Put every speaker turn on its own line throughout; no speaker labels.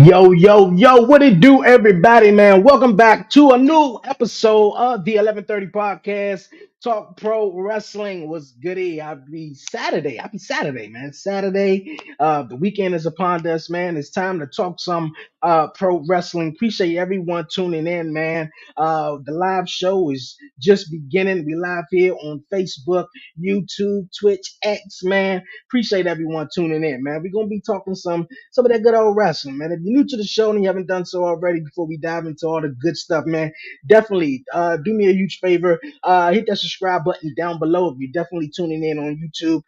Yo, yo, yo, what it do, everybody, man? Welcome back to a new episode of the 11:30 podcast. Talk Pro Wrestling was goody. Happy Saturday, man. Saturday. The weekend is upon us, man. It's time to talk some pro wrestling. Appreciate everyone tuning in, man. The live show is just beginning. We live here on Facebook, YouTube, Twitch, X, man. Appreciate everyone tuning in, man. We're gonna be talking some of that good old wrestling, man. If you're new to the show and you haven't done so already, before we dive into all the good stuff, man, definitely do me a huge favor. Hit that subscribe button down below if you're definitely tuning in on YouTube.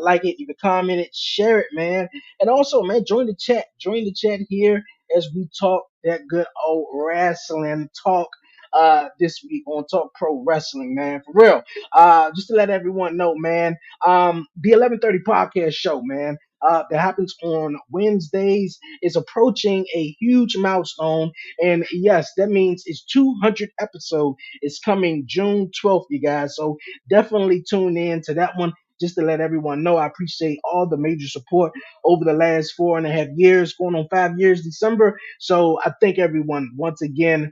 Like it, you can comment it, share it, man. And also, man, join the chat. Join the chat here as we talk that good old wrestling talk this week on Talk Pro Wrestling, man. For real. Just to let everyone know, man, the 11:30 podcast show, man, that happens on Wednesdays is approaching a huge milestone. And yes, that means it's 200 episode. It's coming June 12th, you guys. So definitely tune in to that one. Just to let everyone know, I appreciate all the major support over the last 4.5 years, going on 5 years, December. So I thank everyone once again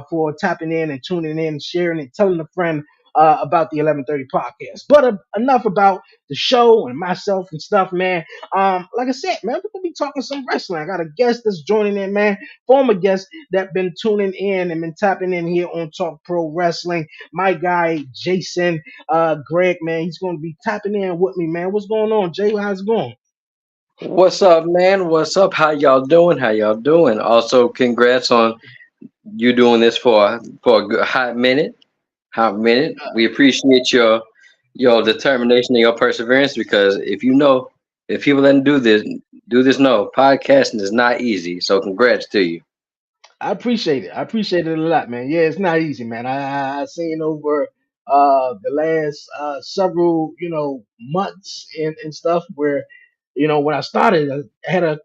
for tapping in and tuning in, sharing it, telling a friend about the 11:30 podcast. But enough about the show and myself and stuff, man. Like I said, man, we're gonna be talking some wrestling. I got a guest that's joining in, man. Former guest that been tuning in and been tapping in here on Talk Pro Wrestling. My guy Jason, Greg, man, he's gonna be tapping in with me, man. What's going on, Jay? How's it going?
What's up, man? What's up? How y'all doing? How y'all doing? Also, congrats on you doing this for a good hot minute. Hot minute. We appreciate your determination and your perseverance because if people didn't do this, no, podcasting is not easy. So congrats to you.
I appreciate it. I appreciate it a lot, man. Yeah, it's not easy, man. I seen over the last several, months and stuff where, when I started, I had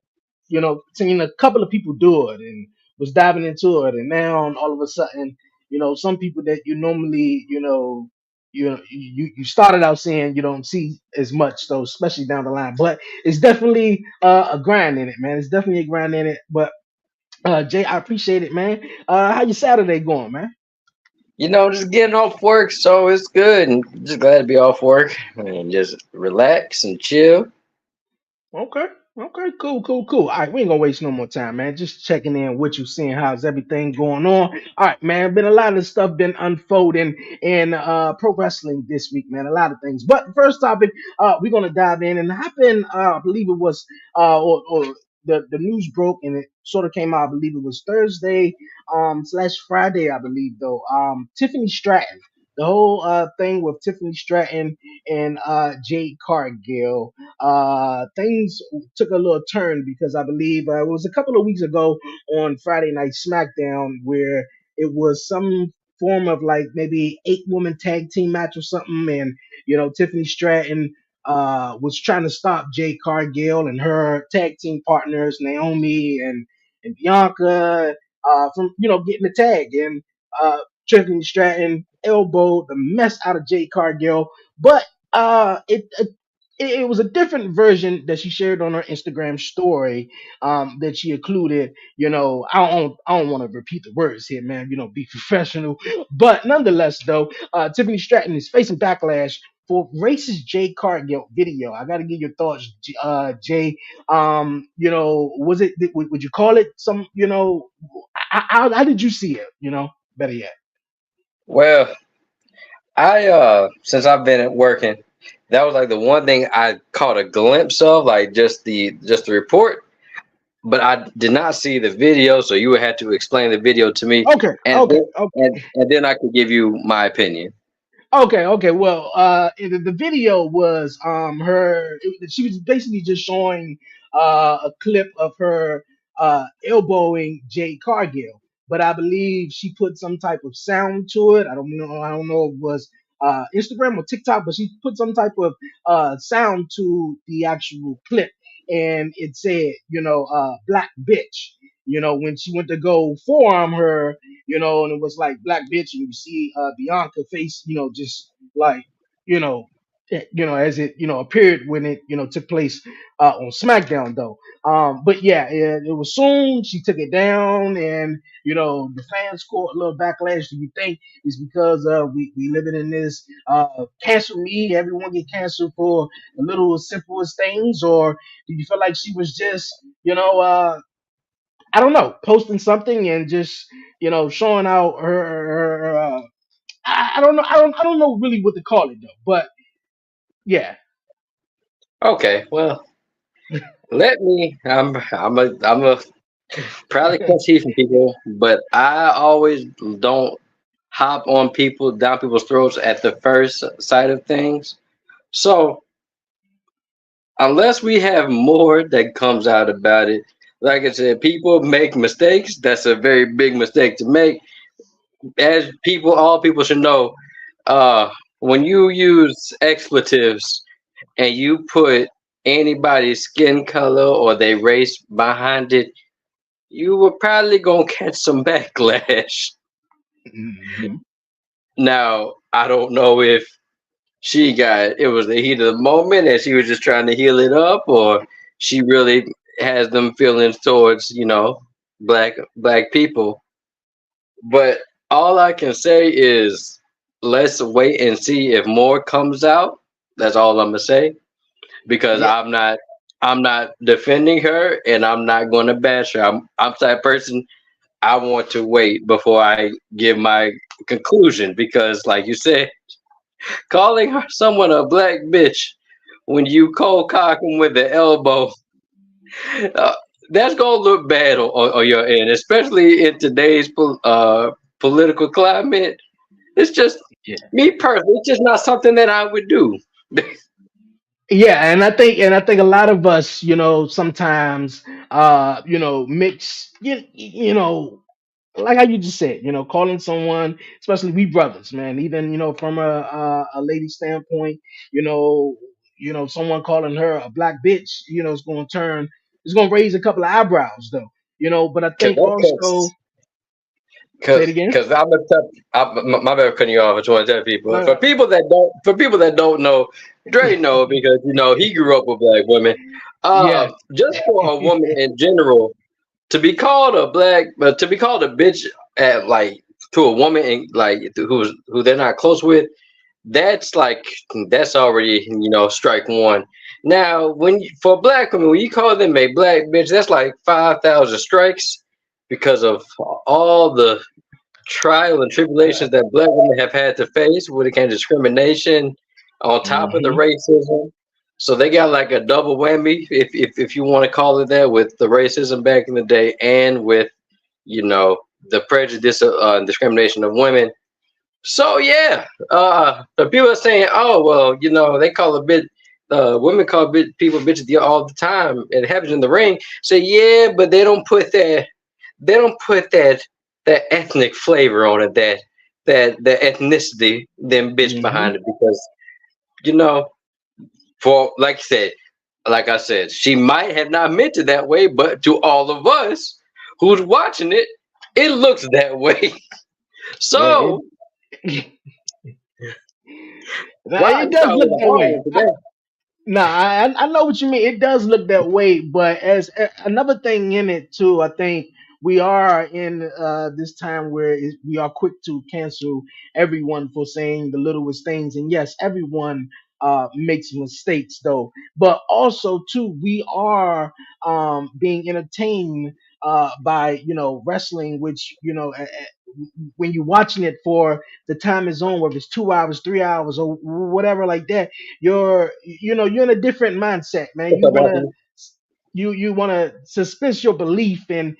seen a couple of people do it and was diving into it, and now all of a sudden, some people that you normally, you started out seeing you don't see as much, though, especially down the line. But it's definitely a grind in it, man. It's definitely a grind in it, but. Jay, I appreciate it, man. How your Saturday going, man?
Just getting off work, so it's good. And just glad to be off work and just relax and chill.
Okay. Okay, cool, cool, cool. All right, we ain't gonna waste no more time, man. Just checking in what you seeing, how's everything going on. All right, man. Been a lot of stuff been unfolding in pro wrestling this week, man. A lot of things. But the first topic, we're gonna dive in and happened, I believe it was or the news broke and it sort of came out, I believe it was Thursday, slash Friday, I believe though. Tiffany Stratton. The whole thing with Tiffany Stratton and Jade Cargill, things took a little turn because I believe it was a couple of weeks ago on Friday Night SmackDown where it was some form of like maybe 8 woman tag team match or something, and Tiffany Stratton was trying to stop Jay Cargill and her tag team partners Naomi and Bianca from getting the tag, and Tiffany Stratton elbowed the mess out of Jay Cargill, but it was a different version that she shared on her Instagram story, that she included. I don't want to repeat the words here, man. Be professional. But nonetheless, though, Tiffany Stratton is facing backlash for racist Jay Cargill video. I got to get your thoughts, Jay. Was it? Would you call it some? How did you see it? Better yet.
Well, I since I've been at working, that was like the one thing I caught a glimpse of, like just the report, but I did not see the video, so you would have to explain the video to me,
Okay,
and
okay,
then, and then I could give you my opinion.
okay, okay. Well, the video was she was basically just showing a clip of her elbowing Jade Cargill, but I believe she put some type of sound to it. I don't know if it was Instagram or TikTok, but she put some type of sound to the actual clip, and it said, black bitch. When she went to go forearm her, and it was like black bitch, and you see Bianca face, just like, you know, as it appeared when it took place on SmackDown though. But yeah, it was soon she took it down, and the fans caught a little backlash. Do you think it's because we living in this cancel me, everyone get canceled for the little simplest things, or do you feel like she was just I don't know, posting something and just showing out her I don't know, I don't know really what to call it though, but yeah.
Okay, well, let me. I'm a probably conceive from people, but I always don't hop on people down people's throats at the first sight of things. So unless we have more that comes out about it, like I said, people make mistakes. That's a very big mistake to make. As people, all people should know, when you use expletives and you put anybody's skin color or their race behind it, you were probably gonna catch some backlash.
Hmm.
Now, I don't know if she got it was the heat of the moment and she was just trying to heal it up, or she really has them feelings towards black people. But all I can say is let's wait and see if more comes out. That's all I'm gonna say because
Yeah,
I'm not defending her and I'm not going to bash her. I'm the type of person I want to wait before I give my conclusion because, like you said, calling her someone a black bitch when you cold cock him with the elbow, uh, that's gonna look bad on your end, especially in today's political climate. It's just
yeah,
me personally. It's just not something that I would do.
yeah, and I think a lot of us, sometimes, mix, like how you just said, calling someone, especially we brothers, man, even from a lady standpoint, you know, someone calling her a black bitch, it's going to raise a couple of eyebrows, though, but I
Cause
think also, say it again.
Cause I'm a tough. My bad for cutting you off. I just want to tell people.
No,
For people that don't know, Dre know because he grew up with black women.
yeah,
Just for a woman in general to be called a black, but to be called a bitch at like to a woman and like who they're not close with, that's like that's already strike one. Now for black women, when you call them a black bitch, that's like 5,000 strikes because of all the trial and tribulations that black women have had to face when it came to discrimination on top of the
hmm
racism. So they got like a double whammy, if you want to call it that, with the racism back in the day and with the prejudice and discrimination of women. So yeah, the people are saying, oh well, they call a bit. Women call people bitches all the time. It happens in the ring. Say yeah, but they don't put that. They don't put that ethnic flavor on it. That the ethnicity, then bitch
hmm
behind it because you know, for like I said, she might have not meant it that way, but to all of us who's watching it, it looks that way.
yeah,
So wow,
it
you
does
sound a
look
little
that
hard
way.
today.
Nah, I know what you mean. It does look that way, but as another thing in it too, I think we are in this time where we are quick to cancel everyone for saying the littlest things, and yes, everyone makes mistakes though. But also too, we are being entertained by wrestling, which when you're watching it for the time is on, whether it's 2 hours, 3 hours, or whatever like that, you're in a different mindset, man.
What's
You
up,
wanna
Anthony?
you want to suspend your belief and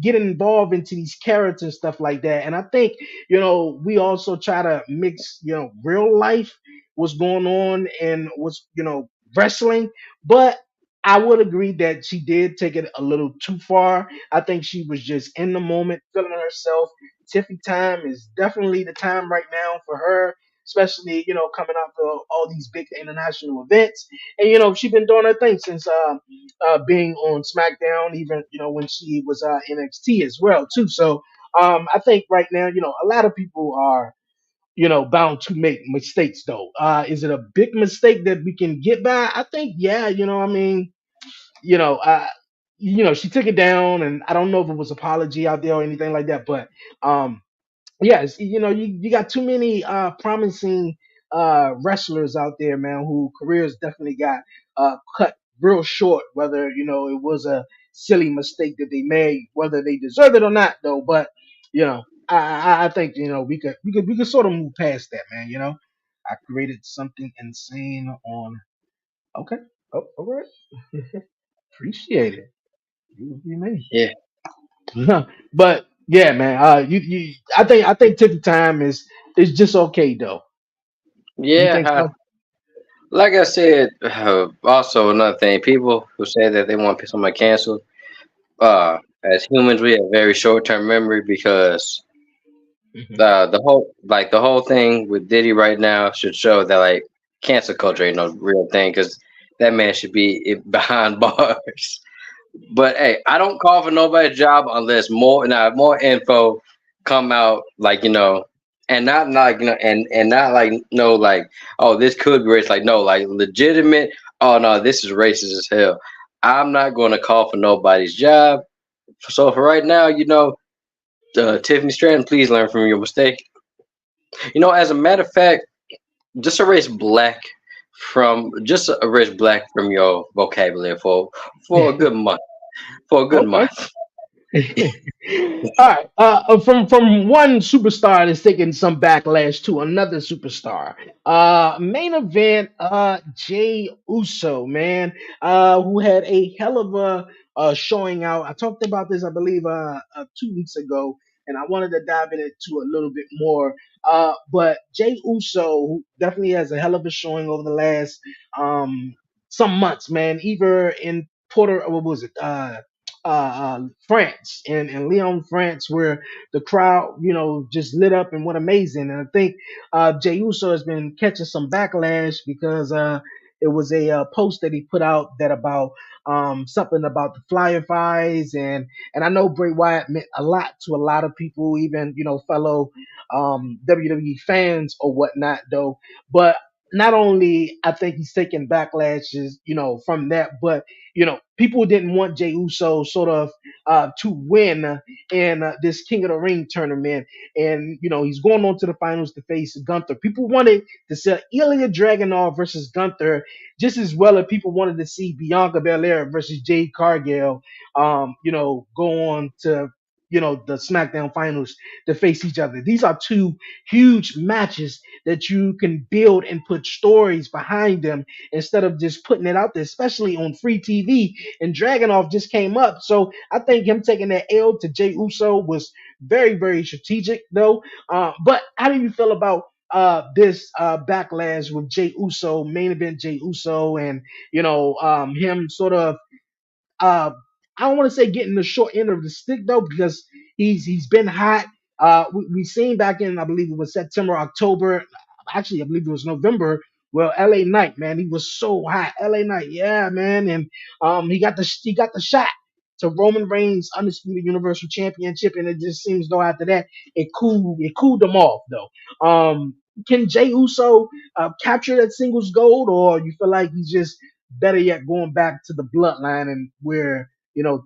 get involved into these characters and stuff like that. And I think we also try to mix real life, what's going on, and what's wrestling. But I would agree that she did take it a little too far. I think she was just in the moment, feeling herself. Tiffy time is definitely the time right now for her, especially coming out to all these big international events. And she's been doing her thing since being on SmackDown, even when she was NXT as well too. So I think right now, a lot of people are bound to make mistakes though. Is it a big mistake that we can get by? I think, yeah, I mean, you know, uh, she took it down, and I don't know if it was apology out there or anything like that, but um, yes, you got too many promising wrestlers out there, man, who careers definitely got cut real short. Whether it was a silly mistake that they made, whether they deserve it or not, though. But I think we could sort of move past that, man. I created something insane on. Okay, oh, all right, appreciate it. You me.
Yeah,
But yeah, man. I think Tiffy time is just okay though. You
yeah.
think so?
Like I said, also another thing, people who say that they want somebody canceled, as humans, we have very short term memory because
Hmm.
the whole thing with Diddy right now should show that like cancel culture ain't no real thing because that man should be behind bars. But hey, I don't call for nobody's job unless more info come out, like and not like and not like no like, oh, this could be racist, like no, like legitimate. Oh no, this is racist as hell. I'm not going to call for nobody's job. So for right now, Tiffany Stratton, please learn from your mistake. As a matter of fact, just erase black from your vocabulary for a good month. For a good
Okay.
month.
All right. From one superstar that's taking some backlash to another superstar. Main event. Jey Uso, man. Who had a hell of a showing out. I talked about this, I believe, 2 weeks ago, and I wanted to dive into a little bit more. But Jey Uso who definitely has a hell of a showing over the last some months, man. Either in what was it? France and Lyon, France, where the crowd, just lit up and went amazing. And I think Jey Uso has been catching some backlash because it was a post that he put out that about something about the Fireflies, and I know Bray Wyatt meant a lot to a lot of people, even fellow WWE fans or whatnot, though. But not only I think he's taking backlashes, from that, but people didn't want Jey Uso sort of to win in this King of the Ring tournament, and he's going on to the finals to face Gunther. People wanted to see Ilya Dragunov versus Gunther just as well as people wanted to see Bianca Belair versus Jade Cargill. Go on to the SmackDown finals to face each other. These are two huge matches that you can build and put stories behind them instead of just putting it out there, especially on free TV. And Dragonoff just came up. So I think him taking that L to Jey Uso was very, very strategic, though. But how do you feel about this backlash with Jey Uso, main event Jey Uso, and him sort of uh, I don't want to say getting the short end of the stick though, because he's been hot. We seen back in, I believe it was September, October. Actually, I believe it was November. Well, L.A. Knight, man, he was so hot. L.A. Knight, yeah, man, and he got the shot to Roman Reigns' undisputed Universal Championship, and it just seems though after that it cooled them off though. Can Jey Uso capture that singles gold, or you feel like he's just better yet going back to the bloodline and where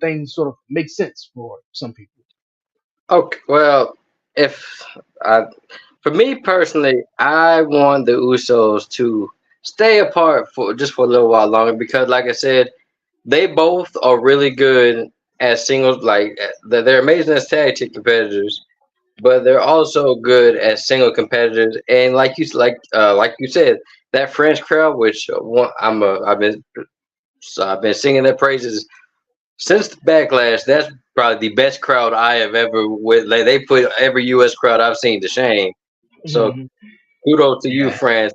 things sort of make sense for some people?
Okay, well, if I, for me personally, I want the Usos to stay apart for a little while longer because, like I said, they both are really good as singles. Like they're amazing as tag team competitors, but they're also good as single competitors. And like you said, that French crowd, which I've been singing their praises since the backlash. That's probably the best crowd I have ever with. Like they put every U.S. crowd I've seen to shame. So
Hmm.
kudos to you,
Yeah.
France.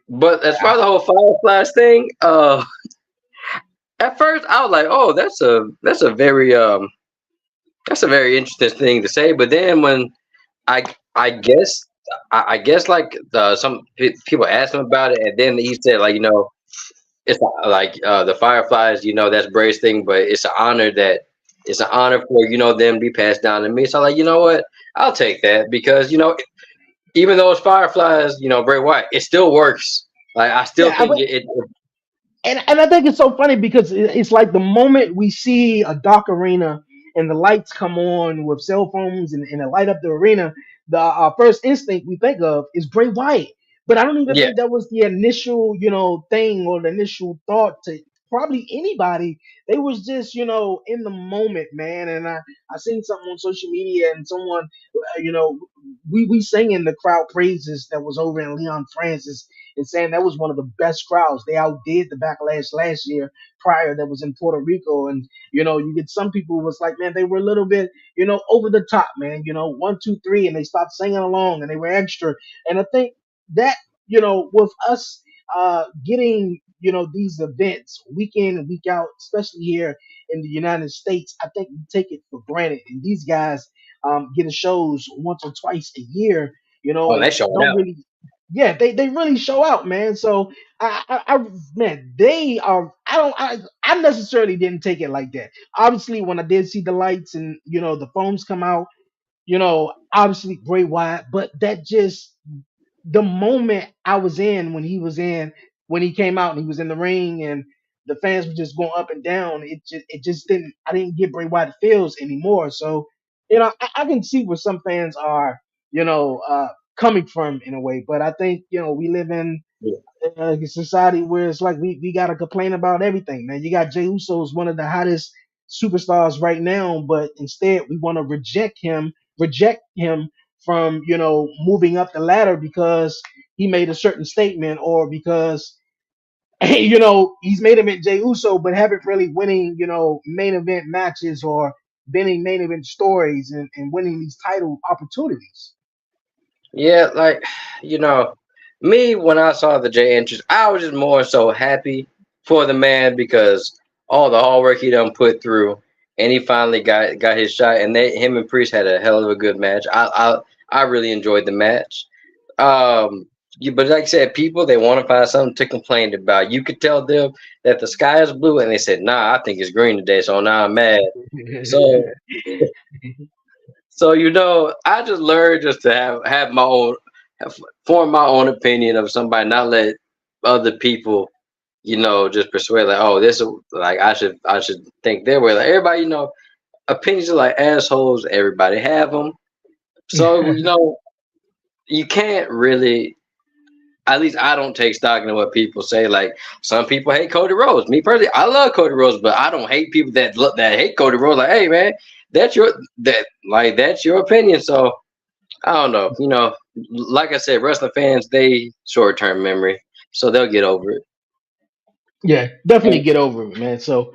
But as far as the whole Fireflies thing, at first I was like, oh, that's a very interesting thing to say. But then when I I guess I guess like some people asked him about it, and then he said like it's like the Fireflies, that's Bray's thing, but it's an honor for them to be passed down to me. So like, you know what, I'll take that because even though it's Fireflies, Bray Wyatt, it still works. Like I still
Yeah,
think it.
and I think it's so funny because it's like the moment we see a dark arena and the lights come on with cell phones and they light up the arena, the our first instinct we think of is Bray Wyatt. But I don't even
Yeah,
think that was the initial, thing or the initial thought to probably anybody. They was just, in the moment, man. And I seen something on social media and someone, we singing the crowd praises that was over in Leon Francis and saying that was one of the best crowds. They outdid the backlash last year prior that was in Puerto Rico. And, you get some people who was like, man, they were a little bit, over the top, man, 1, 2, 3, and they stopped singing along and they were extra. And I think that, with us getting, these events week in and week out, especially here in the United States, I think we take it for granted. And these guys getting shows once or twice a year,
oh, they showing
don't
out.
really, yeah, they really show out, man. So man, they are. I necessarily didn't take it like that. Obviously, when I did see the lights and the phones come out, obviously Bray Wyatt, but that just the moment I was in when he came out and he was in the ring and the fans were just going up and down. It just didn't. I didn't get Bray Wyatt feels anymore. So I can see where some fans are coming from in a way, but I think we live in
Yeah.
a society where it's like we gotta complain about everything, man. You got Jey Uso is one of the hottest superstars right now, but instead we want to reject him from moving up the ladder because he made a certain statement or because he's made event Jey Uso, but haven't really winning main event matches or winning main event stories and winning these title opportunities.
Yeah, like you know, me when I saw the J entrance, I was just more so happy for the man because all the hard work he done put through, and he finally got his shot. And him and Priest had a hell of a good match. I really enjoyed the match. But like I said, people they want to find something to complain about. You could tell them that the sky is blue, and they said, "Nah, I think it's green today." So now I'm mad. So I just learned just to have my own, have, form my own opinion of somebody, not let other people, just persuade like, oh, this like I should think their way. Like everybody, opinions are like assholes. Everybody have them. So you can't really. At least I don't take stock in what people say. Like some people hate Cody Rhodes. Me personally, I love Cody Rhodes, but I don't hate people that hate Cody Rhodes. Like, hey man, that's your opinion. So I don't know. Like I said, wrestling fans they short term memory, so they'll get over it.
Yeah, definitely get over it, man. So,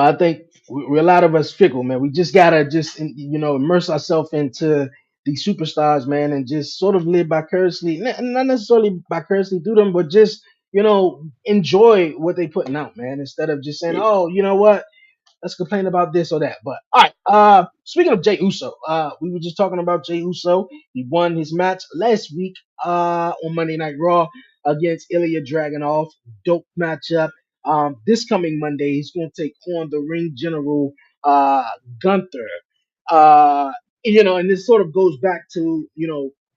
I think we a lot of us fickle, man. We just gotta just immerse ourselves into these superstars, man, and just sort of live vicariously, not necessarily vicariously through them, but just enjoy what they putting out, man. Instead of just saying,
Yeah.
oh, you know what, let's complain about this or that. But all right, speaking of Jey Uso, we were just talking about Jey Uso. He won his match last week on Monday Night Raw against Ilya Dragunov. Dope matchup. This coming Monday, he's going to take on the Ring General uh, Gunther. Uh, and this sort of goes back to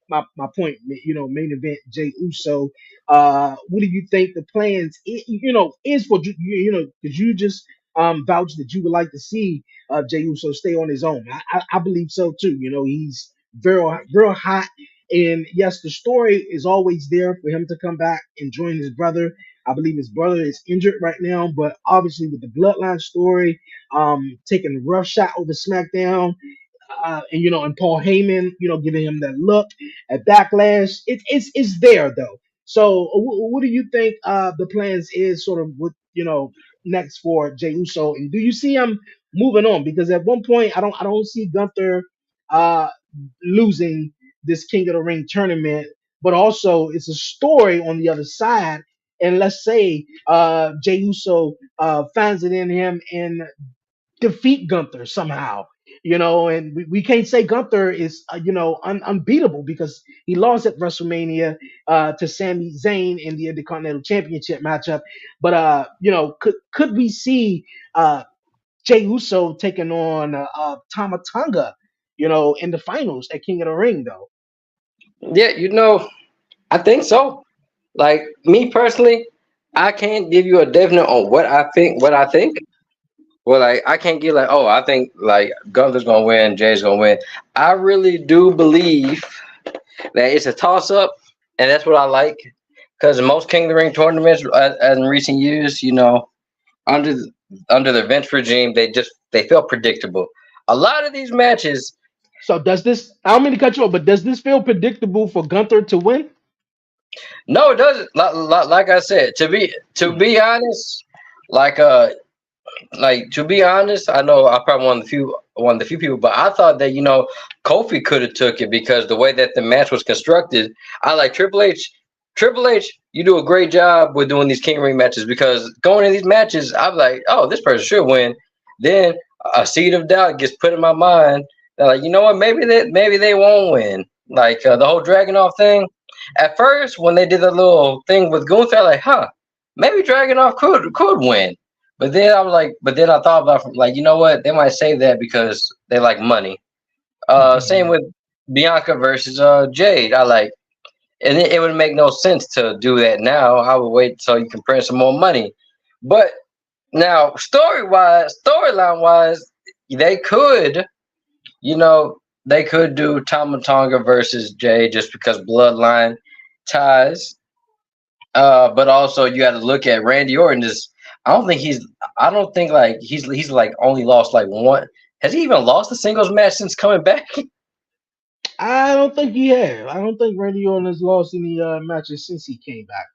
my point. Main event Jey Uso. What do you think the plans is for because you just vouch that you would like to see Jey Uso stay on his own. I believe so too. He's very hot, and yes, the story is always there for him to come back and join his brother. I believe his brother is injured right now, but obviously with the bloodline story, taking a rough shot over SmackDown, and Paul Heyman, giving him that look at Backlash. It's there though. So, what do you think the plans is sort of with next for Jey Uso, and do you see him moving on? Because at one point, I don't see Gunther uh, losing this King of the Ring tournament, but also it's a story on the other side. And let's say Jey Uso finds it in him and defeat Gunther somehow. And we can't say Gunther is, unbeatable because he lost at WrestleMania to Sami Zayn in the Intercontinental Championship matchup. But could we see Jey Uso taking on Tama Tonga, in the finals at King of the Ring though?
Yeah, I think so. Like me personally, I can't give you a definite on what I think. What I think. Well, like I can't get like, oh, I think like Gunther's gonna win, Jay's gonna win. I really do believe that it's a toss up, and that's what I like. Because most King of the Ring tournaments, as in recent years, under the, under the Vince regime, they felt predictable. A lot of these matches,
So does this? I don't mean to cut you off, but does this feel predictable for Gunther to win?
no, it doesn't. Like I said, to be honest, like to be honest, I know I probably one of the few people, but I thought that Kofi could have took it because the way that the match was constructed, I like Triple H. Triple H, you do a great job with doing these King Ring matches because going in these matches, I'm like, oh, this person should win. Then a seed of doubt gets put in my mind. They're like, you know what? Maybe they won't win. Like the whole Dragonoff thing. At first, when they did the little thing with Gunther, I'm like, huh, maybe Dragonoff could win. But then I thought about like, you know what? They might say that because they like money. Same with Bianca versus Jade. And it would make no sense to do that now. I would wait till you can print some more money. But now, storyline wise, they could, you know, they could do Tama Tonga versus Jay just because bloodline ties. But also you got to look at Randy Orton. I don't think like he's like only lost like one. Has he even lost a singles match since coming back?
I don't think he has. I don't think Randy Orton has lost any matches since he came back.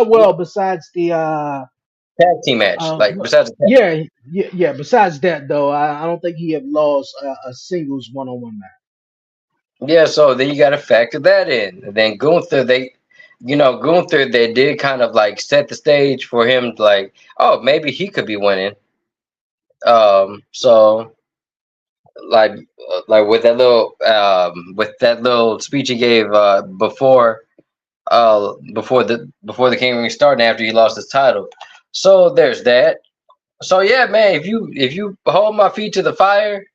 Well, besides the
Tag team match, like
what-
besides the
yeah. Besides that, though, I don't think he have lost a singles one-on-one match.
yeah. So then you got to factor that in. And then Gunther, they did kind of like set the stage for him, like, oh, maybe he could be winning. So like with that little speech he gave before the King Ring started after he lost his title. So there's that. So yeah, man, if you hold my feet to the fire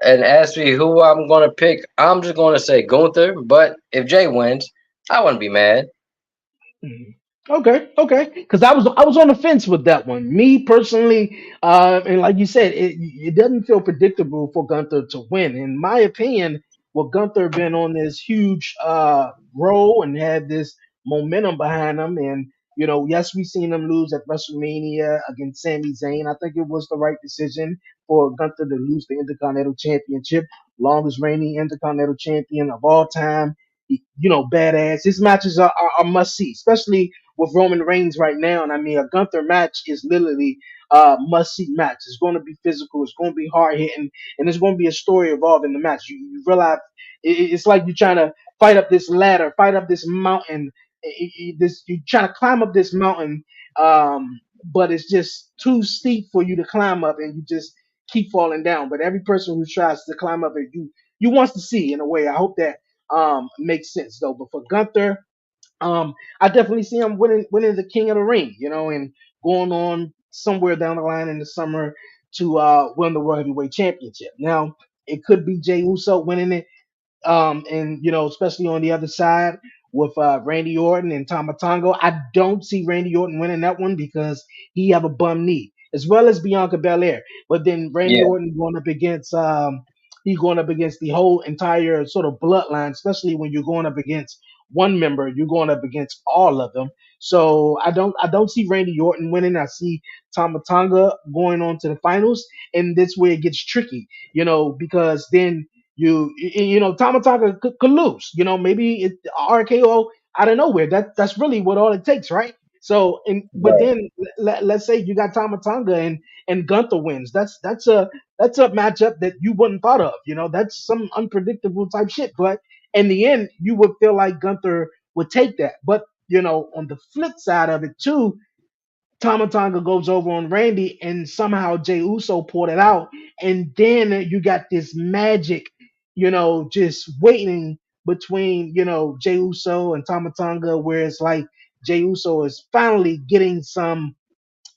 and ask me who I'm gonna pick, I'm just gonna say Gunther. But if Jay wins, I wouldn't be mad.
Mhm. Okay. Because I was on the fence with that one. Me personally, and like you said, it doesn't feel predictable for Gunther to win. In my opinion, with Gunther been on this huge roll and had this momentum behind him, and yes, we seen him lose at WrestleMania against Sami Zayn. I think it was the right decision for Gunther to lose the Intercontinental Championship, longest reigning Intercontinental Champion of all time. Badass. His matches are must see, especially with Roman Reigns right now. And I mean, a Gunther match is literally must see match. It's going to be physical. It's going to be hard hitting, and there's going to be a story involved in the match. You realize it's like you're trying to fight up this ladder, fight up this mountain. You're trying to climb up this mountain, but it's just too steep for you to climb up, and you just keep falling down. But every person who tries to climb up it, you wants to see in a way. I hope that makes sense though. But for Gunther, I definitely see him winning the King of the Ring, and going on somewhere down the line in the summer to win the World Heavyweight Championship. Now it could be Jey Uso winning it, and especially on the other side with Randy Orton and Tama Tonga. I don't see Randy Orton winning that one because he have a bum knee, as well as Bianca Belair. But then Randy
Yeah,
Orton going up against he's going up against the whole entire sort of bloodline, especially when you're going up against one member, you're going up against all of them. So I don't see Randy Orton winning. I see Tama Tonga going on to the finals, and that's where it gets tricky, because then Tamatanga could lose. Maybe it RKO out of nowhere. That's really what all it takes, right? So, but
right.
then let's say you got Tamatanga and Gunther wins. That's a matchup that you wouldn't thought of. That's some unpredictable type shit. But in the end, you would feel like Gunther would take that. But on the flip side of it too, Tama Tonga goes over on Randy, and somehow Jey Uso pulled it out. And then you got this magic, just waiting between, Jey Uso and Tama Tonga, where it's like Jey Uso is finally getting some,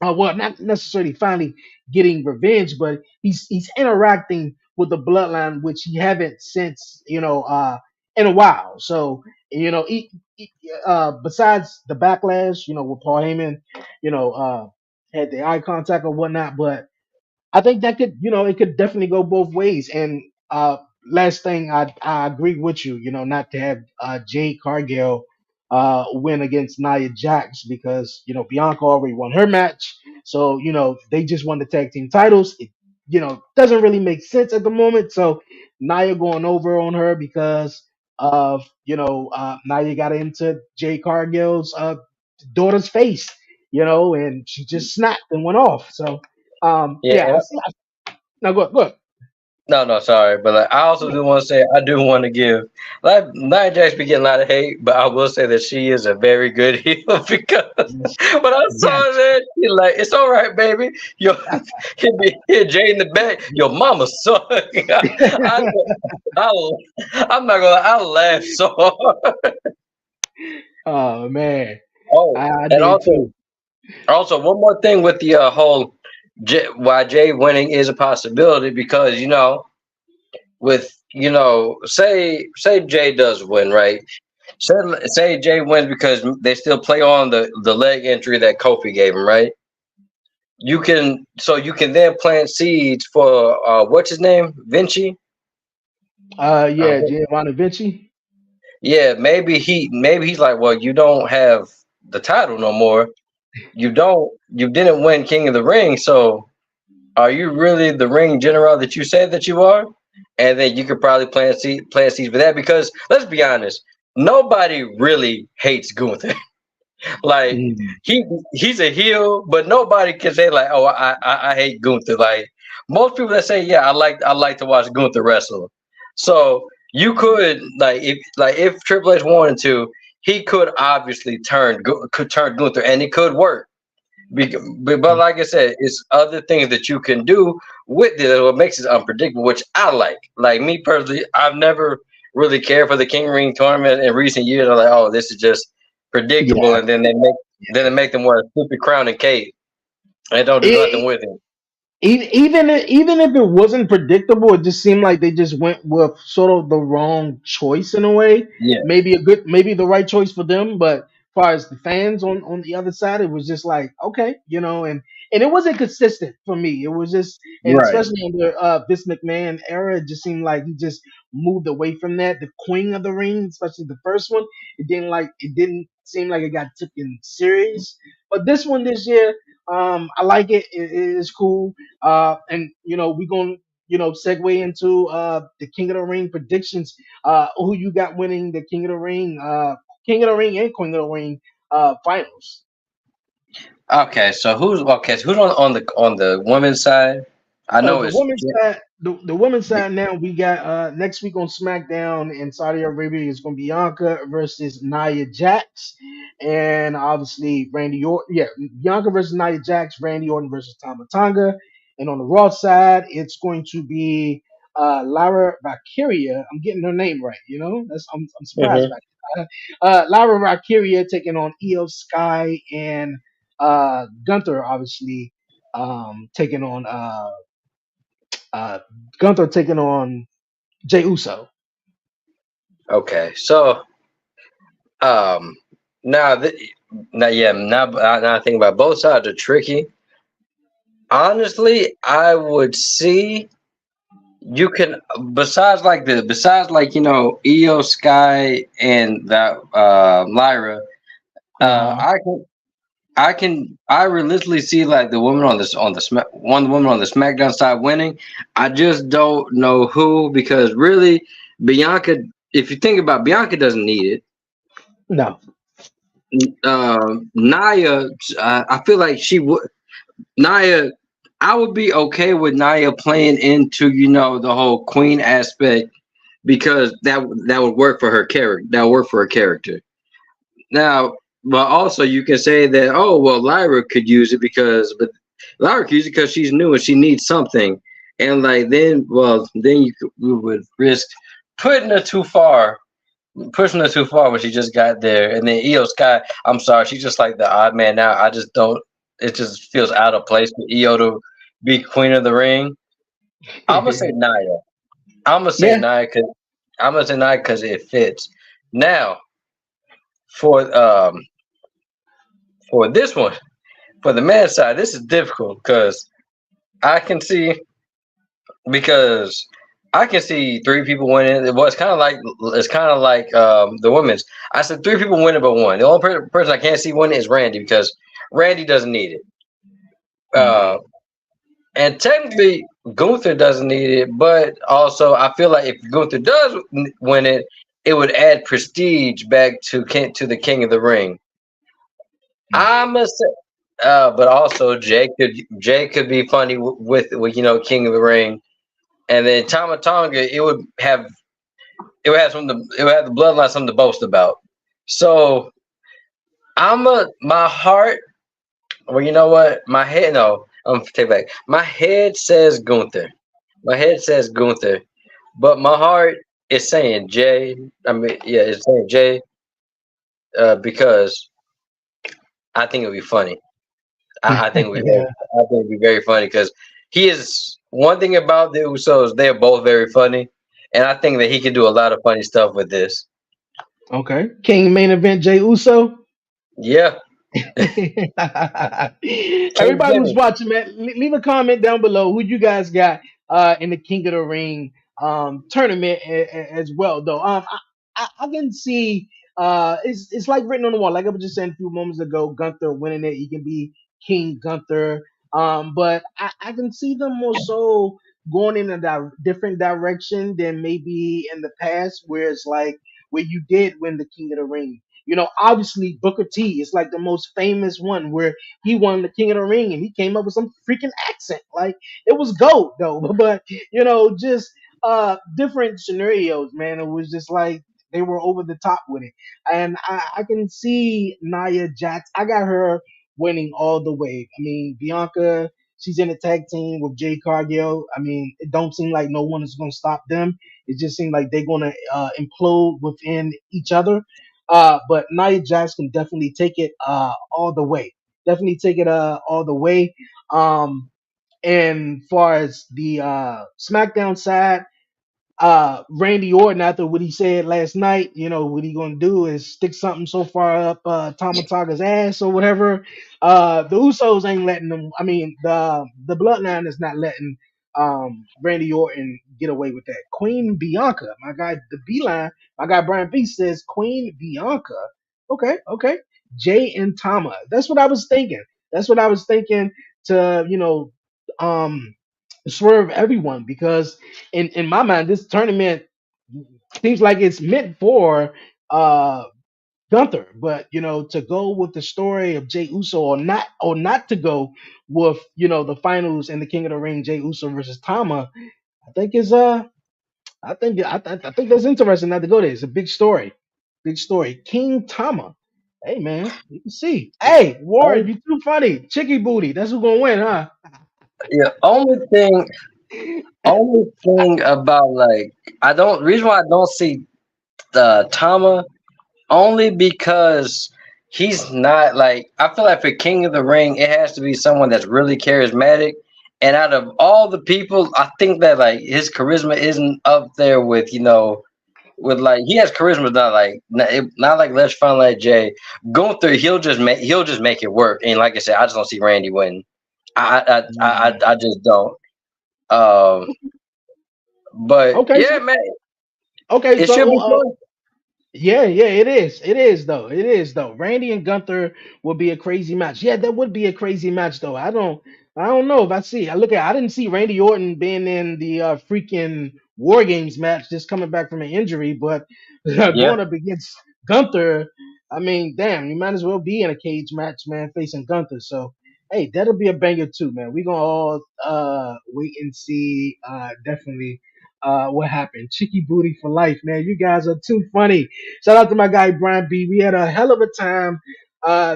well, not necessarily finally getting revenge, but he's interacting with the bloodline, which he haven't since, in a while. So besides the backlash, with Paul Heyman, had the eye contact or whatnot, but I think that it could definitely go both ways. And last thing, I agree with you, not to have Jade Cargill win against Nia Jax because Bianca already won her match, so they just won the tag team titles. It doesn't really make sense at the moment. So Nia going over on her because of Nia got into Jade Cargill's daughter's face, and she just snapped and went off. So
Yeah,
yeah, I see. No, go.
no, no, sorry, but like, I also do want to say I do want to give like Nia Jax be getting a lot of hate, but I will say that she is a very good heel because
Yes,
when I saw
yes.
that, she like it's all right, baby. Yo, hit Jay in the back. Your mama suck. I, I, I'm not gonna. I laughed so hard.
Oh man,
Oh,
I
and
did too.
also one more thing with the whole why Jay winning is a possibility because with say Jay does win, right? Say Jay wins because they still play on the leg injury that Kofi gave him, right? You can then plant seeds for what's his name, Vinci. Uh,
Yeah, Giovanni Vinci.
yeah, maybe he's like, well, you don't have the title no more. You didn't win King of the Ring, so are you really the ring general that you said that you are? And then you could probably plant seeds for that because let's be honest, nobody really hates Gunther. Like
Mm,
he he's a heel, but nobody can say like, oh, I hate Gunther. Like most people that say, yeah, I like to watch Gunther wrestle. So you could if Triple H wanted to, he could obviously could turn Gunther, and it could work. But like I said, it's other things that you can do with it. What makes it unpredictable, which I like. Like me personally, I've never really cared for the King Ring tournament in recent years. I'm like, oh, this is just predictable,
yeah.
and then they make them wear a stupid crown and cape and don't do nothing
It,
with it.
even if it wasn't predictable, it just seemed like they just went with sort of the wrong choice in a way.
Yeah,
Maybe the right choice for them, but as far as the fans on the other side, it was just like okay, and it wasn't consistent for me. It was just, and
right.
especially under Vince McMahon era, it just seemed like he just moved away from that. The Queen of the Ring, especially the first one, it didn't seem like it got taken serious. But this one this year, I like it. It is cool. And we're gonna segue into the King of the Ring predictions. Who you got winning the King of the Ring and Queen of the Ring finals?
So who's on the women's side? I know
The
it's
women's side, the women's side now we got next week on SmackDown in Saudi Arabia is going to be Bianca versus Nia Jax, and obviously Randy Orton. Yeah, Bianca versus Nia Jax, Randy Orton versus Tama Tonga, and on the Raw side it's going to be Lara Valkyria. I'm getting her name right. I'm surprised
Mhm.
by that. Lara Valkyria taking on Io Sky and Gunther, obviously taking on uh, Gunther taking on Jey Uso.
Okay. So um now th- now I think about both sides are tricky. Honestly, I would see you can besides like Io Sky and that Lyra.
Uh,
I realistically see like the woman on the one woman on the SmackDown side winning. I just don't know who because really Bianca. If you think about Bianca, doesn't need it.
no,
Nia, I feel like she would. Nia, I would be okay with Nia playing into the whole queen aspect because that would work for her character. That would work for her character. Now, but also you can say that well, Lyra could use it but Lyra could use it because she's new and she needs something, and like then we would risk putting her too far, pushing her too far when she just got there, and then Io Sky. I'm sorry, she's just like the odd man now. I just don't. It just feels out of place for Io to be Queen of the Ring. I'm gonna say Nia. I'm gonna say
yeah,
Nia I'm gonna say not because it fits. Now for for this one, for the man side, this is difficult because I can see because I can see three people winning. Well, it's kind of like the women's. I said three people winning, but one. The only person I can't see winning is Randy because Randy doesn't need it.
Hmm.
Uh, and technically, Gunther doesn't need it, but also I feel like if Gunther does win it, it would add prestige back to the King of the Ring. I
Hmm.
must say, but also Jay could be funny with King of the Ring, and then Tama Tonga it would have something it would have the bloodline something to boast about. So my heart. Well, you know what? My head no. Take back. My head says Gunther. My head says Gunther, but my heart is saying Jay. I mean, yeah, it's saying Jay because I think it would be funny. I think it would be
Yeah.
I think it would be very funny because he is one thing about the Usos. They're both very funny, and I think that he can do a lot of funny stuff with this.
Okay. King main event Jey Uso.
Yeah, King
Everybody who's
Jimmy.
watching, man, leave a comment down below who you guys got in the King of the Ring tournament as well. Though I can see it's like written on the wall. Like I was just saying a few moments ago, Gunther winning it. He can be King Gunther. But I can see them more so going in a different direction than maybe in the past, where it's like where you did win the King of the Ring. Obviously Booker T is like the most famous one where he won the King of the Ring and he came up with some freaking accent. Like it was gold though, but just different scenarios, man. It was just like they were over the top with it. And I can see Nia Jax. I got her winning all the way. I mean, Bianca, she's in a tag team with Jay Cargill. I mean, it don't seem like no one is gonna stop them. It just seems like they're gonna implode within each other. But Nia Jax can definitely take it all the way. Definitely take it all the way. And far as the SmackDown side, Randy Orton, after what he said last night, what he gonna do is stick something so far up Tamataga's ass or whatever. The Usos ain't letting them. I mean, the Bloodline is not letting Randy Orton get away with that. Queen Bianca, my guy, the Beeline, my guy Brian B says Queen Bianca. Okay, okay. Jay and Tama. That's what I was thinking. That's what I was thinking to um swerve everyone because in my mind, this tournament seems like it's meant for uh Gunther, but to go with the story of Jey Uso or not to go with the finals and the King of the Ring, Jey Uso versus Tama, I think is I think that's interesting not to go there. It's a big story. King Tama, hey man, you can see. Hey Warren, you too funny. Chicky booty, that's who's gonna win, huh?
Yeah, only thing about like I don't reason why I don't see Tama only because he's not like I feel like for King of the Ring it has to be someone that's really charismatic. And out of all the people, I think that like his charisma isn't up there with with like he has charisma, not like Let's Fun like Jay Gunther. He'll just make it work. And like I said, I just don't see Randy winning. I just don't. Um, but
Okay,
yeah,
so
man,
okay,
it should
so
be fun.
yeah, yeah, it is. It is though. It is though. Randy and Gunther will be a crazy match. Yeah, that would be a crazy match though. I don't know if I see. I didn't see Randy Orton being in the freaking War Games match just coming back from an injury, but
Yeah,
going up against Gunther, I mean, damn, you might as well be in a cage match, man, facing Gunther. So, hey, that'll be a banger too, man. We gonna all wait and see definitely what happened. Chicky booty for life, man. You guys are too funny. Shout out to my guy Brian B. We had a hell of a time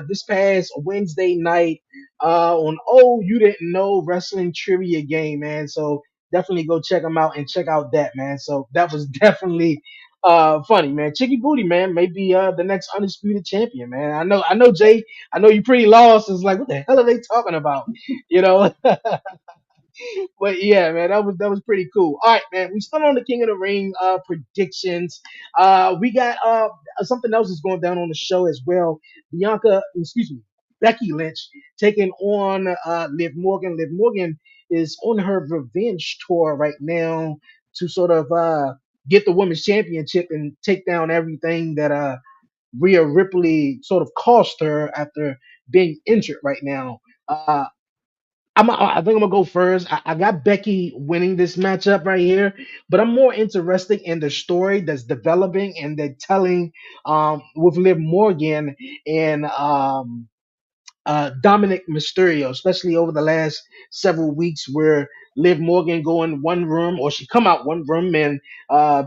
this past Wednesday night on You Didn't Know Wrestling Trivia Game, man. So definitely go check them out and check out that, man. So that was definitely funny, man. Chicky Booty, man, may be the next undisputed champion, man. I know, Jay. I know you pretty lost. It's like, what the hell are they talking about? You know. But yeah, man, that was pretty cool. All right, man, we still on the King of the Ring predictions. We got something else is going down on the show as well. Becky Lynch taking on Liv Morgan. Liv Morgan is on her revenge tour right now to sort of get the women's championship and take down everything that Rhea Ripley sort of cost her after being injured right now. I think I'm gonna go first. I got Becky winning this matchup right here, but I'm more interested in the story that's developing and they're telling with Liv Morgan and Dominic Mysterio, especially over the last several weeks, where Liv Morgan go in one room, or she come out one room, and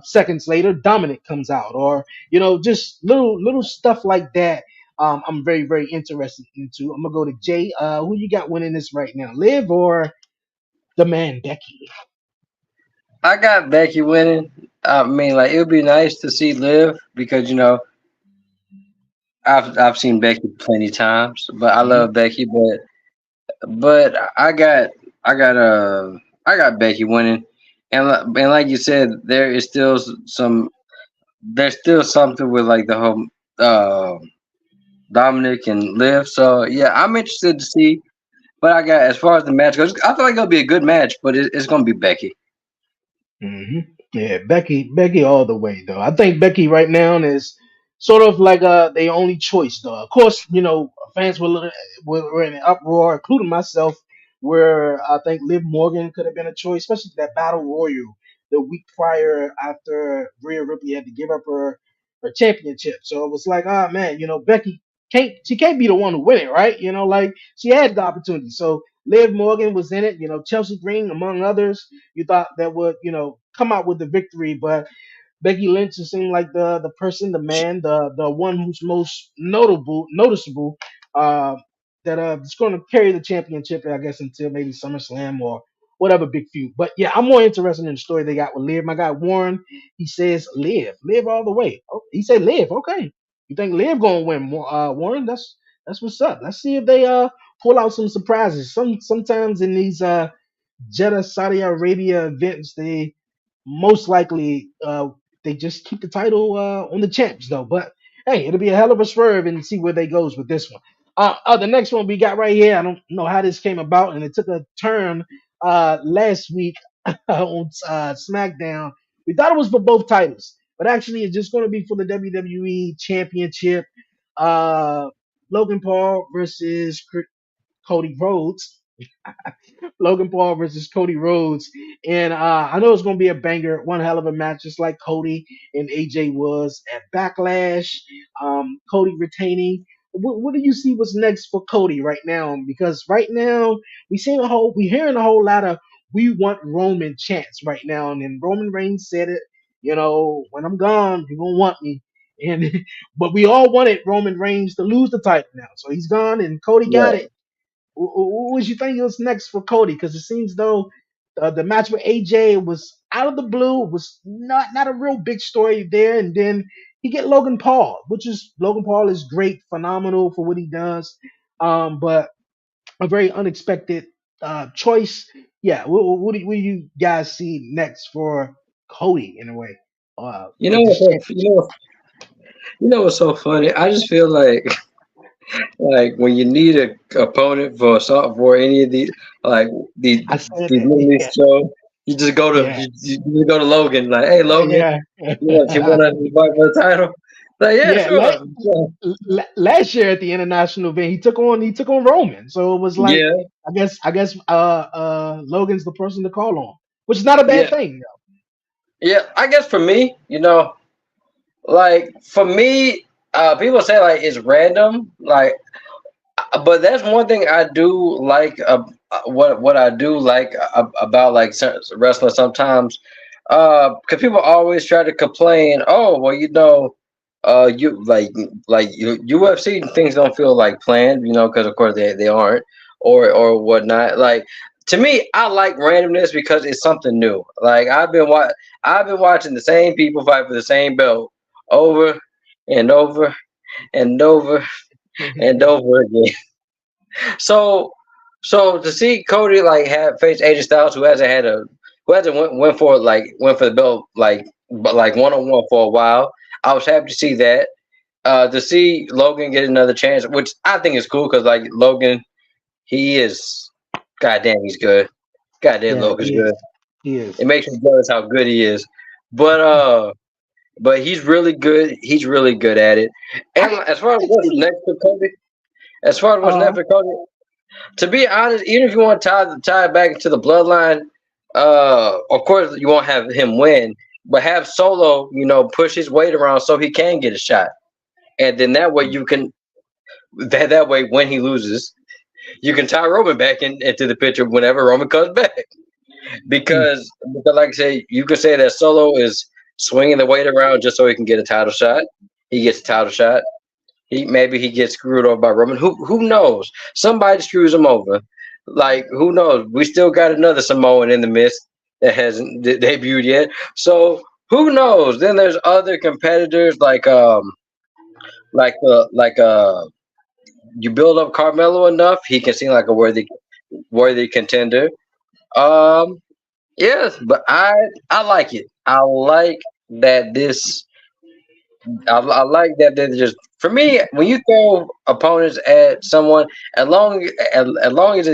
seconds later Dominic comes out, or just little stuff like that. I'm very very interested into. I'm gonna go to Jay. Who you got winning this right now, Liv or the man Becky?
I got Becky winning. I mean, like it would be nice to see Liv because I've seen Becky plenty times, but I
Hmm.
love Becky. But I got Becky winning, and like you said, there is still some there's still something with like the whole uh, Dominic and Liv. So yeah, I'm interested to see. But I got as far as the match goes, I feel like it'll be a good match, but it's gonna be Becky.
Hmm. Yeah, Becky all the way though. I think Becky right now is sort of like their only choice though. Of course, fans were in an uproar, including myself, where I think Liv Morgan could have been a choice, especially that battle royal the week prior after Rhea Ripley had to give up her championship. So it was like, ah man, Becky can't be the one to win it, right? Like she had the opportunity. So Liv Morgan was in it, Chelsea Green among others you thought that would, come out with the victory. But Becky Lynch just seemed like the person, the man, the one who's most noticeable, uh, that is going to carry the championship, I guess, until maybe SummerSlam or whatever big feud. But yeah, I'm more interested in the story they got with Liv. My guy Warren, he says Liv all the way. Oh, he said Liv. Okay, you think Liv gonna win? Warren, that's what's up. Let's see if they pull out some surprises. Sometimes in these Jeddah, Saudi Arabia events, they most likely they just keep the title on the champs though. But hey, it'll be a hell of a swerve and see where they goes with this one. The next one we got right here. I don't know how this came about, and it took a turn last week on SmackDown. We thought it was for both titles, but actually it's just going to be for the WWE Championship. Uh, Logan Paul versus Cody Rhodes. Logan Paul versus Cody Rhodes. And I know it's going to be a banger, one hell of a match, just like Cody and AJ was at Backlash. Cody retaining. What do you see what's next for Cody right now? Because right now we hearing a whole lot of we want Roman chants right now, and then Roman Reigns said it. When I'm gone, you're gonna want me. And but we all wanted Roman Reigns to lose the title now, so he's gone, and Cody got
Right.
it. What was you think was next for Cody? Because it seems though the match with AJ was out of the blue, was not a real big story there, and then he get Logan Paul, which is Logan Paul is great, phenomenal for what he does, but a very unexpected choice. Yeah, what do you guys see next for Cody in a way
You know
with this
what's so,
championship?
you know what's so funny? I just feel like like when you need a opponent for any of these like these
I said
these
that.
Middle
Yeah,
East shows, you just go to
yeah,
you just go to Logan like, hey Logan,
yeah.
you want to fight for the title? Like yeah,
Yeah,
sure.
last year at the international event, he took on Roman, so it was like
Yeah,
I guess Logan's the person to call on, which is not a bad
yeah,
thing.
yeah. I guess for me, like for me, people say like it's random, like but that's one thing I do like. What I do like about like wrestling sometimes, because people always try to complain. Oh well, you UFC things don't feel like planned, because of course they aren't, or whatnot. Like to me, I like randomness because it's something new. Like I've been watching the same people fight for the same belt over and over and over
Yeah.
and over again. So So to see Cody like have face AJ Styles, who hasn't went for the belt like 1-on-1 for a while, I was happy to see that. To see Logan get another chance, which I think is cool because like Logan, he is, goddamn, he's good. Goddamn,
Yeah,
Logan's
he
good.
is. He is.
It makes me jealous how good he is. But he's really good. He's really good at it. And
I
as far as
I
what's
think
next for Cody, as far as what's next for Cody, to be honest, even if you want to tie it back into the bloodline, of course you won't have him win, but have Solo, push his weight around so he can get a shot, and then that way you can that way when he loses, you can tie Roman back into the picture whenever Roman comes back.
mm,
Because like I say, you could say that Solo is swinging the weight around just so he can get a title shot. He gets a title shot. Maybe he gets screwed over by Roman. Who knows? Somebody screws him over. Like who knows? We still got another Samoan in the midst that hasn't debuted yet. So who knows? Then there's other competitors like you build up Carmelo enough, he can seem like a worthy contender. Um, yes, but I like it. That this I like that they're just for me when you throw opponents at someone as long as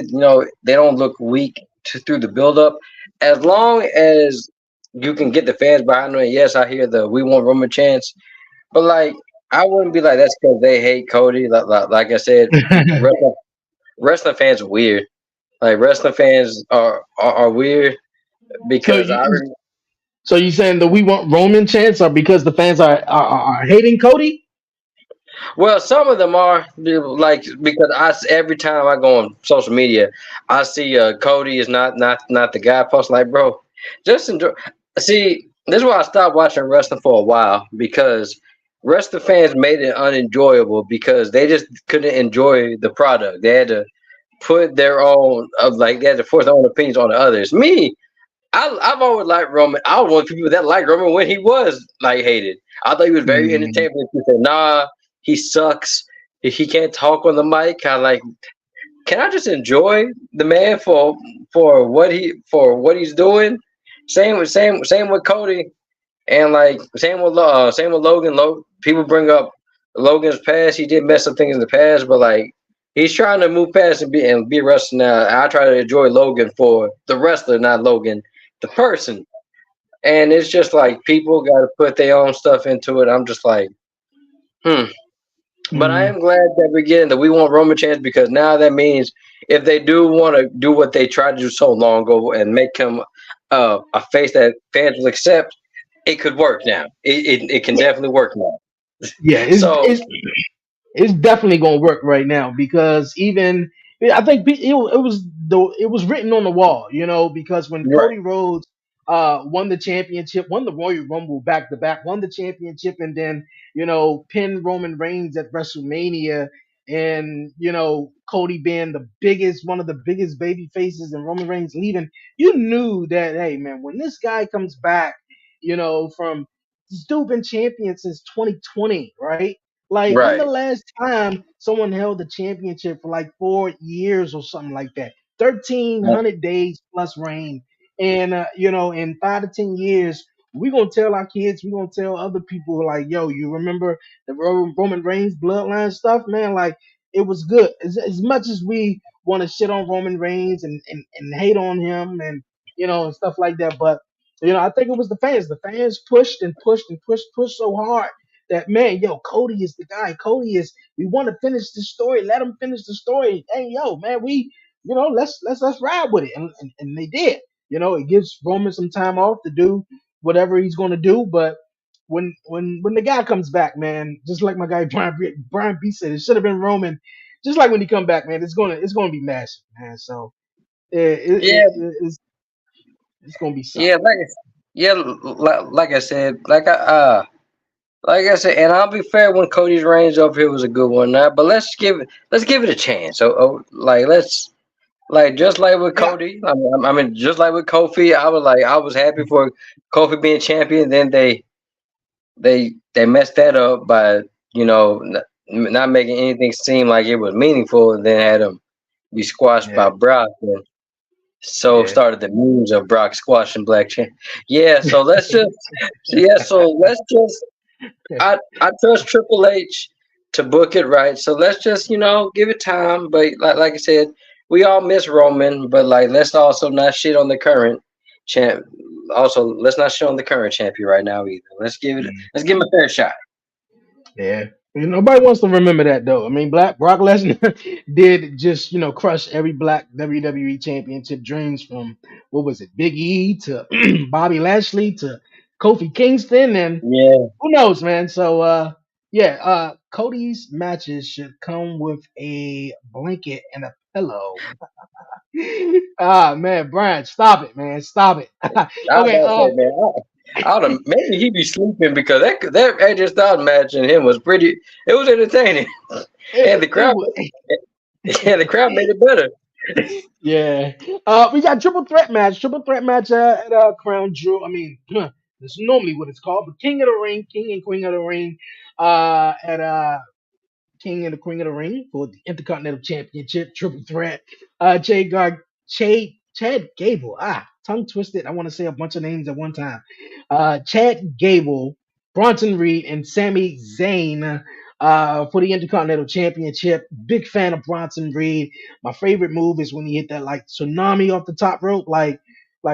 they don't look weak through the build up, as long as you can get the fans behind them. And yes, I hear the "We Want Roman" chants, but like I wouldn't be like that's because they hate Cody. Like I said,
mm.
wrestling, wrestling fans are weird. Like wrestling fans are weird
So
because
you
I remember.
so you saying that we want Roman chants are because the fans are hating Cody?
Well, some of them are like because every time I go on social media, I see Cody is not the guy. Post like, bro, just enjoy. See, this is why I stopped watching wrestling for a while because wrestling fans made it unenjoyable because they just couldn't enjoy the product. They had to put their own like they had to force their own opinions on the others. Me, I've always liked Roman. I was one of the people that liked Roman when he was like hated. I thought he was very
Mm,
entertaining. People said, "Nah, he sucks. He can't talk on the mic." I like. Can I just enjoy the man for what he's doing? Same with Cody and like same with Logan. People bring up Logan's past. He did mess up things in the past, but like he's trying to move past and be a wrestler now. I try to enjoy Logan for the wrestler, not Logan the person. And it's just like people got to put their own stuff into it. I'm just like, hmm. But I
mm.
am glad that we're getting that we want Roman chance because now that means if they do want to do what they tried to do so long ago and make him a face that fans will accept, it could work now. It can
Yeah,
definitely work now.
yeah.
So
It's definitely gonna work right now because even I think it was written on the wall, because when
right,
Cody Rhodes won the championship, won the Royal Rumble back to back, won the championship, and then pinned Roman Reigns at WrestleMania, and Cody being the biggest, one of the biggest baby faces, and Roman Reigns leaving, you knew that hey man, when this guy comes back, from this dude been champion since 2020, right? Like, when the
right,
last time someone held the championship for like 4 years or something like that? 1,300 days plus reign. And, in 5 to 10 years, we're going to tell our kids, we're going to tell other people, like, yo, you remember the Roman Reigns bloodline stuff? Man, like, it was good. As much as we want to shit on Roman Reigns and hate on him and stuff like that. But, I think it was the fans. The fans pushed and pushed and pushed so hard that man, yo, Cody is the guy. Cody is. We want to finish the story. Let him finish the story. Hey, yo, man, let's ride with it, and they did. It gives Roman some time off to do whatever he's going to do. But when the guy comes back, man, just like my guy Brian B said, it should have been Roman. Just like when he come back, man, it's gonna be massive, man. So
yeah,
it's gonna be
yeah,
something.
like I said, like I said, and I'll be fair when Cody's reigns over here was a good one, but let's give it a chance. So, like like just like with
Yeah.
Cody, I mean, just like with Kofi, I was happy for Kofi being champion. Then they messed that up by not making anything seem like it was meaningful, and then had him be squashed by
Yeah,
Brock. And so
yeah,
started the memes of Brock squashing Black Champ. Yeah, so let's just yeah, so let's just I trust Triple H to book it right. So let's just give it time. But like I said, we all miss Roman, but like let's also not shit on the current champ. Also, let's not shit on the current champion right now either.
mm,
Let's give him a fair shot.
yeah. Nobody wants to remember that though. I mean, Black Brock Lesnar did just crush every Black WWE Championship dreams from what was it, Big E to Bobby Lashley to Kofi Kingston, and
Yeah,
who knows, man. So yeah, Cody's matches should come with a blanket and a pillow. Ah man, Brian, stop it, man, stop it.
I was
Okay,
about to say, man, I would maybe he be sleeping because that AJ Styles match and him was pretty. It was entertaining, and the
it
crowd,
was.
and the crowd made it better.
Yeah. We got triple threat match at Crown Jewel. I mean, this is normally what it's called, but King of the Ring, King and Queen of the Ring, at King and the Queen of the Ring for the Intercontinental Championship, triple threat. Chad Gable. Tongue twisted. I want to say a bunch of names at one time. Chad Gable, Bronson Reed, and Sami Zayn for the Intercontinental Championship. Big fan of Bronson Reed. My favorite move is when he hit that like tsunami off the top rope. Like,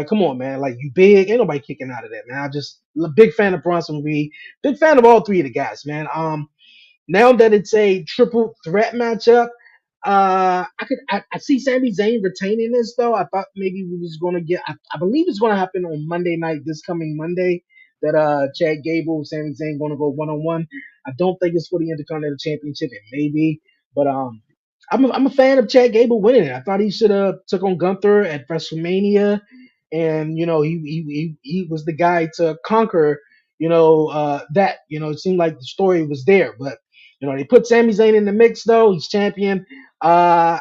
come on, man. Like, you big. Ain't nobody kicking out of that, man. I just a big fan of Bronson Reed. Big fan of all three of the guys, man. Now that it's a triple threat matchup, I see Sami Zayn retaining this though. I thought maybe we was gonna get. I believe it's gonna happen on Monday night, this coming Monday. That Chad Gable, and Sami Zayn gonna go 1-on-1. I don't think it's for the Intercontinental Championship. It may be, but I'm a fan of Chad Gable winning it. I thought he should have took on Gunther at WrestleMania, and he was the guy to conquer. That it seemed like the story was there, but they put Sami Zayn in the mix though. He's champion. I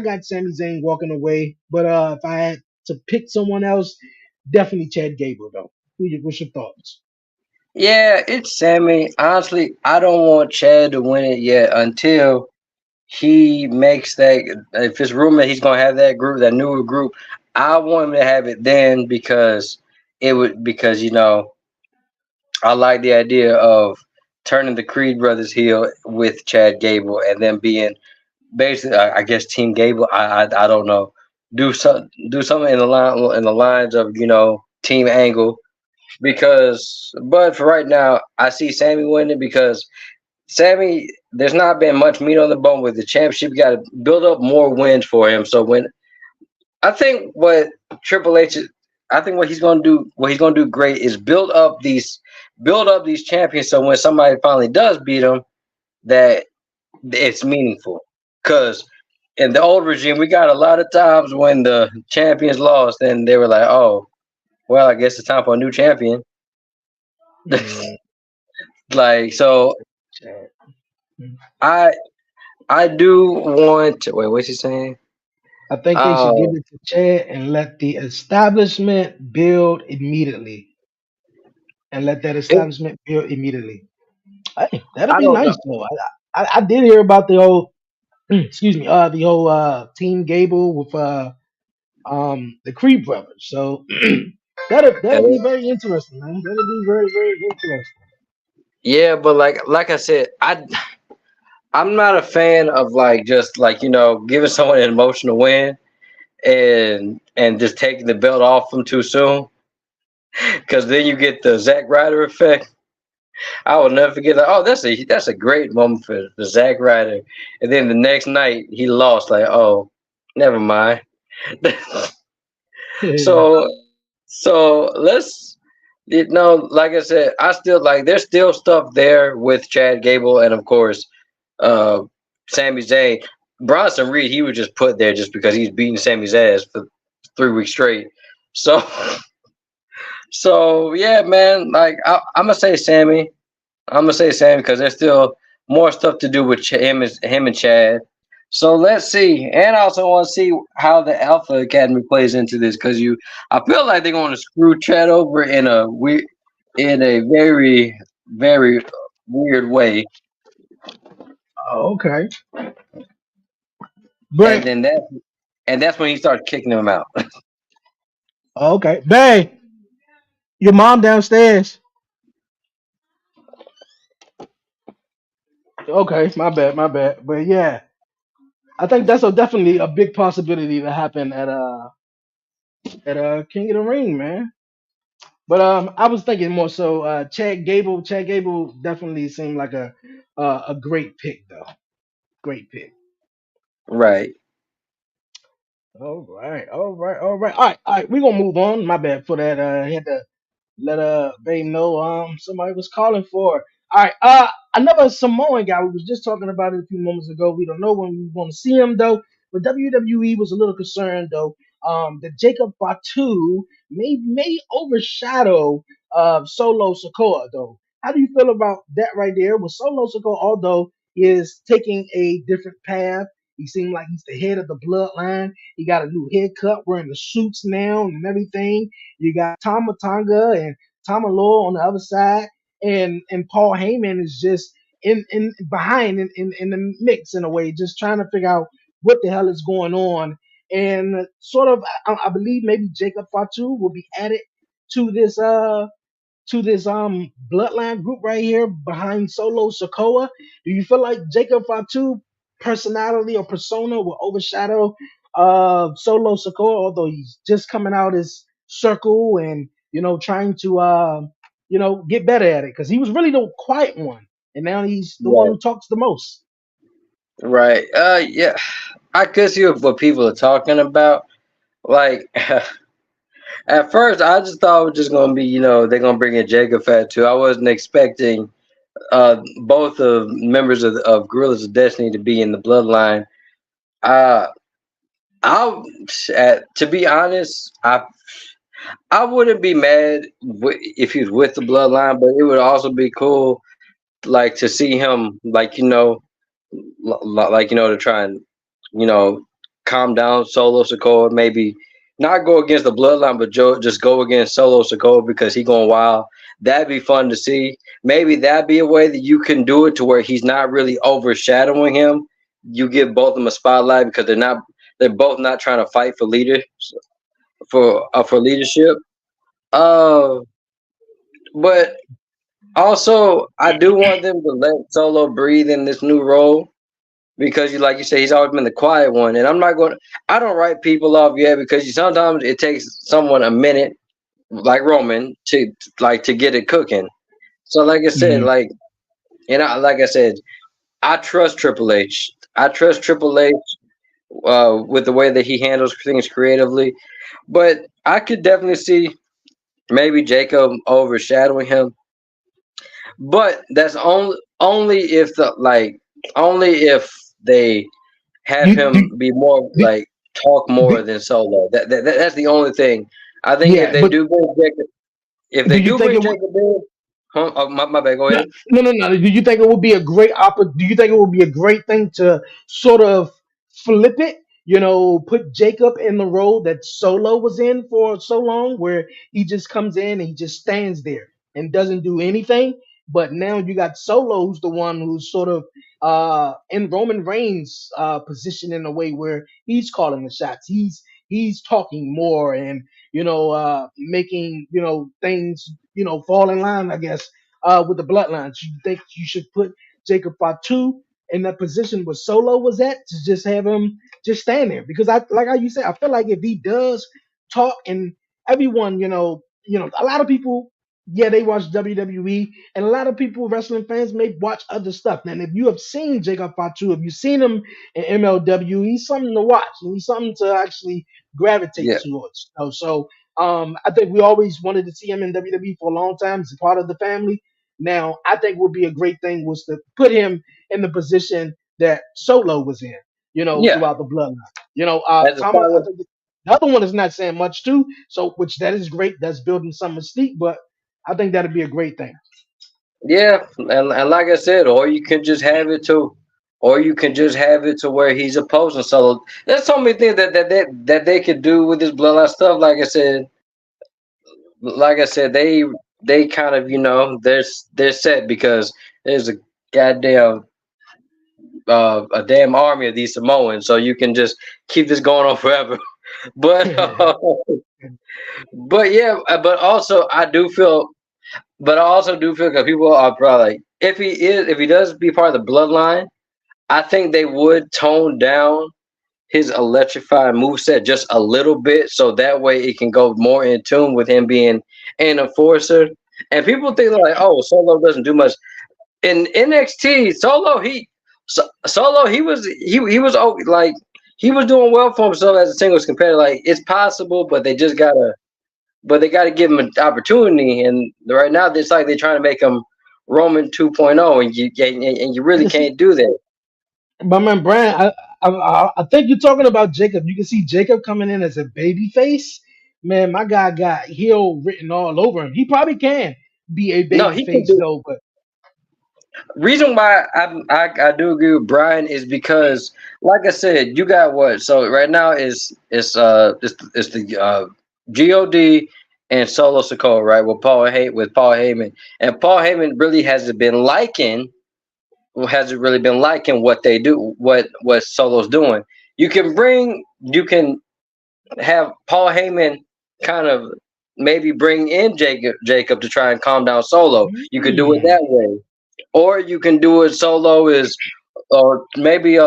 got Sami Zayn walking away, but if I had to pick someone else, definitely Chad Gable though. What's your thoughts?
Yeah, it's Sammy. Honestly, I don't want Chad to win it yet until he makes that. If it's rumored he's gonna have that group, that newer group, I want him to have it then because I like the idea of turning the Creed brothers heel with Chad Gable and then being basically, I guess, Team Gable. I don't know. Do something in the lines of Team Angle because, but for right now, I see Sammy winning because Sammy, there's not been much meat on the bone with the championship. You got to build up more wins for him. So when I think what Triple H, I think what he's gonna do great is build up these champions. So when somebody finally does beat them, that it's meaningful. Because in the old regime, we got a lot of times when the champions lost, and they were like, "Oh, well, I guess it's time for a new champion."
Yeah,
Like so,
Chad.
I I do want. Wait, what's he saying?
I think they should give
Oh,
it to Chad and let the establishment build immediately. And let that
it,
establishment build immediately. Hey, that'll
I
be
don't know.
nice though. I did hear about the whole excuse me, the whole Team Gable with the Creed brothers. So that'll be very interesting, man. That'll be very, very interesting.
Yeah, but like I said, I'm not a fan of like just like giving someone an emotional win and just taking the belt off them too soon because then you get the Zack Ryder effect. I will never forget that. Oh, that's a great moment for Zack Ryder, and then the next night he lost. Like, oh, never mind. so so let's like I said, I still like there's still stuff there with Chad Gable and of course uh Sami Zayn. Bronson Reed, he was just put there just because he's beating Sammy's ass for 3 weeks straight. So so yeah, man, like I'm gonna say Sammy. I'm gonna say Sammy because there's still more stuff to do with him and Chad. So let's see, and I also want to see how the Alpha Academy plays into this because I feel like they're going to screw Chad over in a very very weird way.
Oh, okay.
and
Bring.
then that's when he started kicking him out.
Okay, Bay, your mom downstairs. Okay, my bad, my bad. But yeah, I think that's definitely a big possibility to happen at King of the Ring, man. But I was thinking more so Chad Gable. Chad Gable definitely seemed like a great pick though. Great pick.
Right.
All right, all right, all right, all right, all right. We're gonna move on. My bad for that. I had to let babe know somebody was calling for her. All right, another Samoan guy. We was just talking about it a few moments ago. We don't know when we want to see him though. But WWE was a little concerned though that Jacob Fatu may overshadow Solo Sikoa though. How do you feel about that right there? With Solo Sikoa, although he is taking a different path, he seemed like he's the head of the bloodline. He got a new haircut, wearing the suits now and everything. You got Tama Tonga and Tama Law on the other side, and Paul Heyman is just in behind in the mix in a way, just trying to figure out what the hell is going on. And sort of, I believe maybe Jacob Fatu will be added to this bloodline group right here behind Solo Sokoa. Do you feel like Jacob Fatu personality or persona will overshadow Solo Sokoa, although he's just coming out his circle and trying to get better at it because he was really the quiet one and now he's the one
Right.
who talks the most.
Right. Yeah. I could see what people are talking about. Like, at first, I just thought it was just gonna be, they're gonna bring in Jacob Fat too. I wasn't expecting both of members of Gorillas of Destiny to be in the bloodline. Uh, I, to be honest, I wouldn't be mad if he was with the bloodline, but it would also be cool, like to see him, like like to try and you know calm down Solo Sokoa, maybe not go against the bloodline, but just go against Solo Sokoa because he going wild. That'd be fun to see. Maybe that'd be a way that you can do it to where he's not really overshadowing him. You give both of them a spotlight because they're both not trying to fight for for leadership. Uh, but also I do want them to let Solo breathe in this new role because like you say, he's always been the quiet one, and I don't write people off yet because sometimes it takes someone a minute, like Roman, to get it cooking. So like I said,
Hmm.
like I said, I trust Triple H. I trust Triple H with the way that he handles things creatively, but I could definitely see maybe Jacob overshadowing him. But that's only if only if they have
You do,
him be more
do,
like talk
do
more than Solo. That's the only thing. I think
yeah, but
if
do
they
you
do
think
bring
it would?
Jacob in, huh? Oh, my bad. Go
No,
ahead.
no, no, no. Do you think it would be a great Do you think it would be a great thing to sort of flip it? Put Jacob in the role that Solo was in for so long, where he just comes in and he just stands there and doesn't do anything. But now you got Solo, who's the one who's sort of in Roman Reigns' position in a way where he's calling the shots. He's talking more and making things fall in line, I guess, with the bloodlines. You think you should put Jacob Fatu in that position where Solo was at to just have him just stand there? Because I like how you said, I feel like if he does talk and everyone, a lot of people, yeah, they watch WWE, and a lot of people, wrestling fans, may watch other stuff. And if you have seen Jacob Fatu, if you've seen him in MLW, he's something to watch and he's something to actually gravitate
Yeah,
towards. So I think we always wanted to see him in WWE for a long time as a part of the family. Now, I think would be a great thing was to put him in the position that Solo was in,
yeah.
throughout the bloodline.
As a
Tom, I
solid,
think the other one is not saying much too, so which that is great. That's building some mystique, but I think that'd be a great thing.
yeah, and like I said, or you can just have it to where he's opposing Solo. There's so many things that they could do with this bloodline stuff. Like I said, they kind of they're set because there's a goddamn a damn army of these Samoans, so you can just keep this going on forever. But but yeah, but also I do feel, but I also do feel because people are probably like, if he does be part of the bloodline, I think they would tone down his electrifying moveset just a little bit, so that way it can go more in tune with him being an enforcer. And people think they're like, oh, Solo doesn't do much in NXT. Solo he was like he was doing well for himself as a singles competitor. Like it's possible, but they gotta give him an opportunity. And right now it's like they're trying to make him Roman 2.0, and you really
see,
can't do that.
my man Brian, I think you're talking about Jacob. You can see Jacob coming in as a baby face. Man, my guy got heel written all over him. He probably can be a
No,
baby
he can
face
do.
though, but
Reason why I do agree with Brian is because, like I said, you got what? So right now it's the God and Solo Sikoa, right? With Paul Heyman, and Paul Heyman really hasn't really been liking what they do, what Solo's doing. You can have Paul Heyman kind of maybe bring in Jacob to try and calm down Solo. You could do it
mm,
that way, or you can do it Solo is, or maybe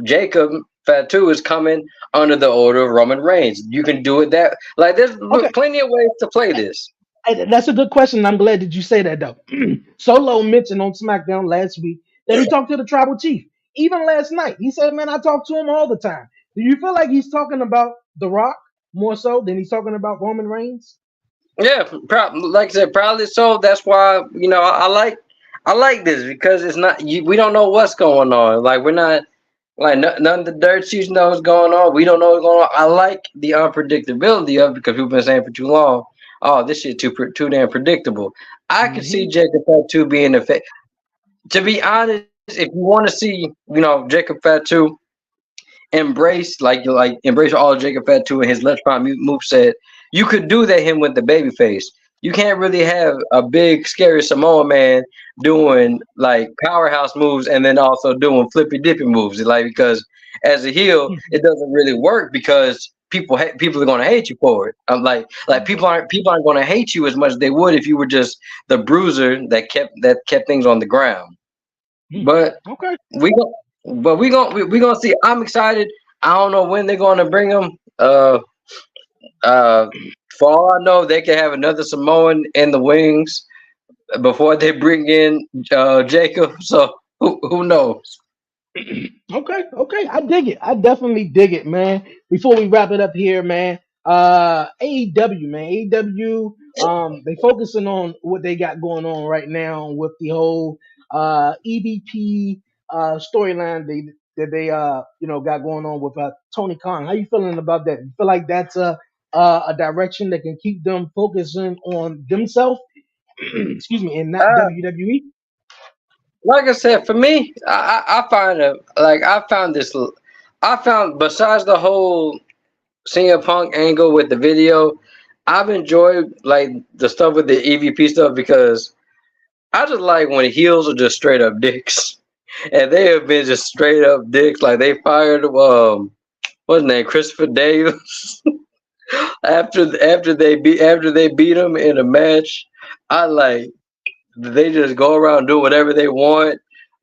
Jacob Fatu is coming under the order of Roman Reigns. You can do it that like there's
okay.
plenty of ways to play this.
That's a good question. I'm glad that you say that though. Solo mentioned on SmackDown last week that he talked to the tribal chief. Even last night, he said, "Man, I talk to him all the time." Do you feel like he's talking about The Rock more so than he's talking about Roman Reigns?
Yeah, like I said, probably so. That's why I like this because it's not we don't know what's going on. Like we're not like none of the dirt sheets know what's going on. We don't know what's going on. I like the unpredictability of it because people been saying for too long. Oh, this shit too damn predictable. I can see
Hmm.
Jacob Fatu being a to be honest. If you want to see Jacob Fatu embrace all Jacob Fatu and his electron move set. You could do that him with the baby face. You can't really have a big scary Samoa man doing like powerhouse moves and then also doing flippy dippy moves. Like because as a heel, it doesn't really work because people are going to hate you for it. I'm like people aren't going to hate you as much as they would if you were just the bruiser that kept things on the ground. But
Okay.
we go, we gonna see. I'm excited. I don't know when they're gonna bring him. Uh, for all I know, they could have another Samoan in the wings before they bring in Jacob. So who knows?
Okay, I dig it. I definitely dig it, man. Before we wrap it up here, man, AEW, man, AEW, they focusing on what they got going on right now with the whole EVP storyline they got going on with Tony Khan. How you feeling about that? You feel like that's a direction that can keep them focusing on themselves, excuse me, and not
Uh,
WWE?
like I said, for me, I find I found this. I found besides the whole CM Punk angle with the video, I've enjoyed like the stuff with the EVP stuff because I just like when heels are just straight up dicks. And they have been just straight up dicks. Like they fired what's his name, Christopher Davis after they beat him in a match. I like they just go around doing whatever they want,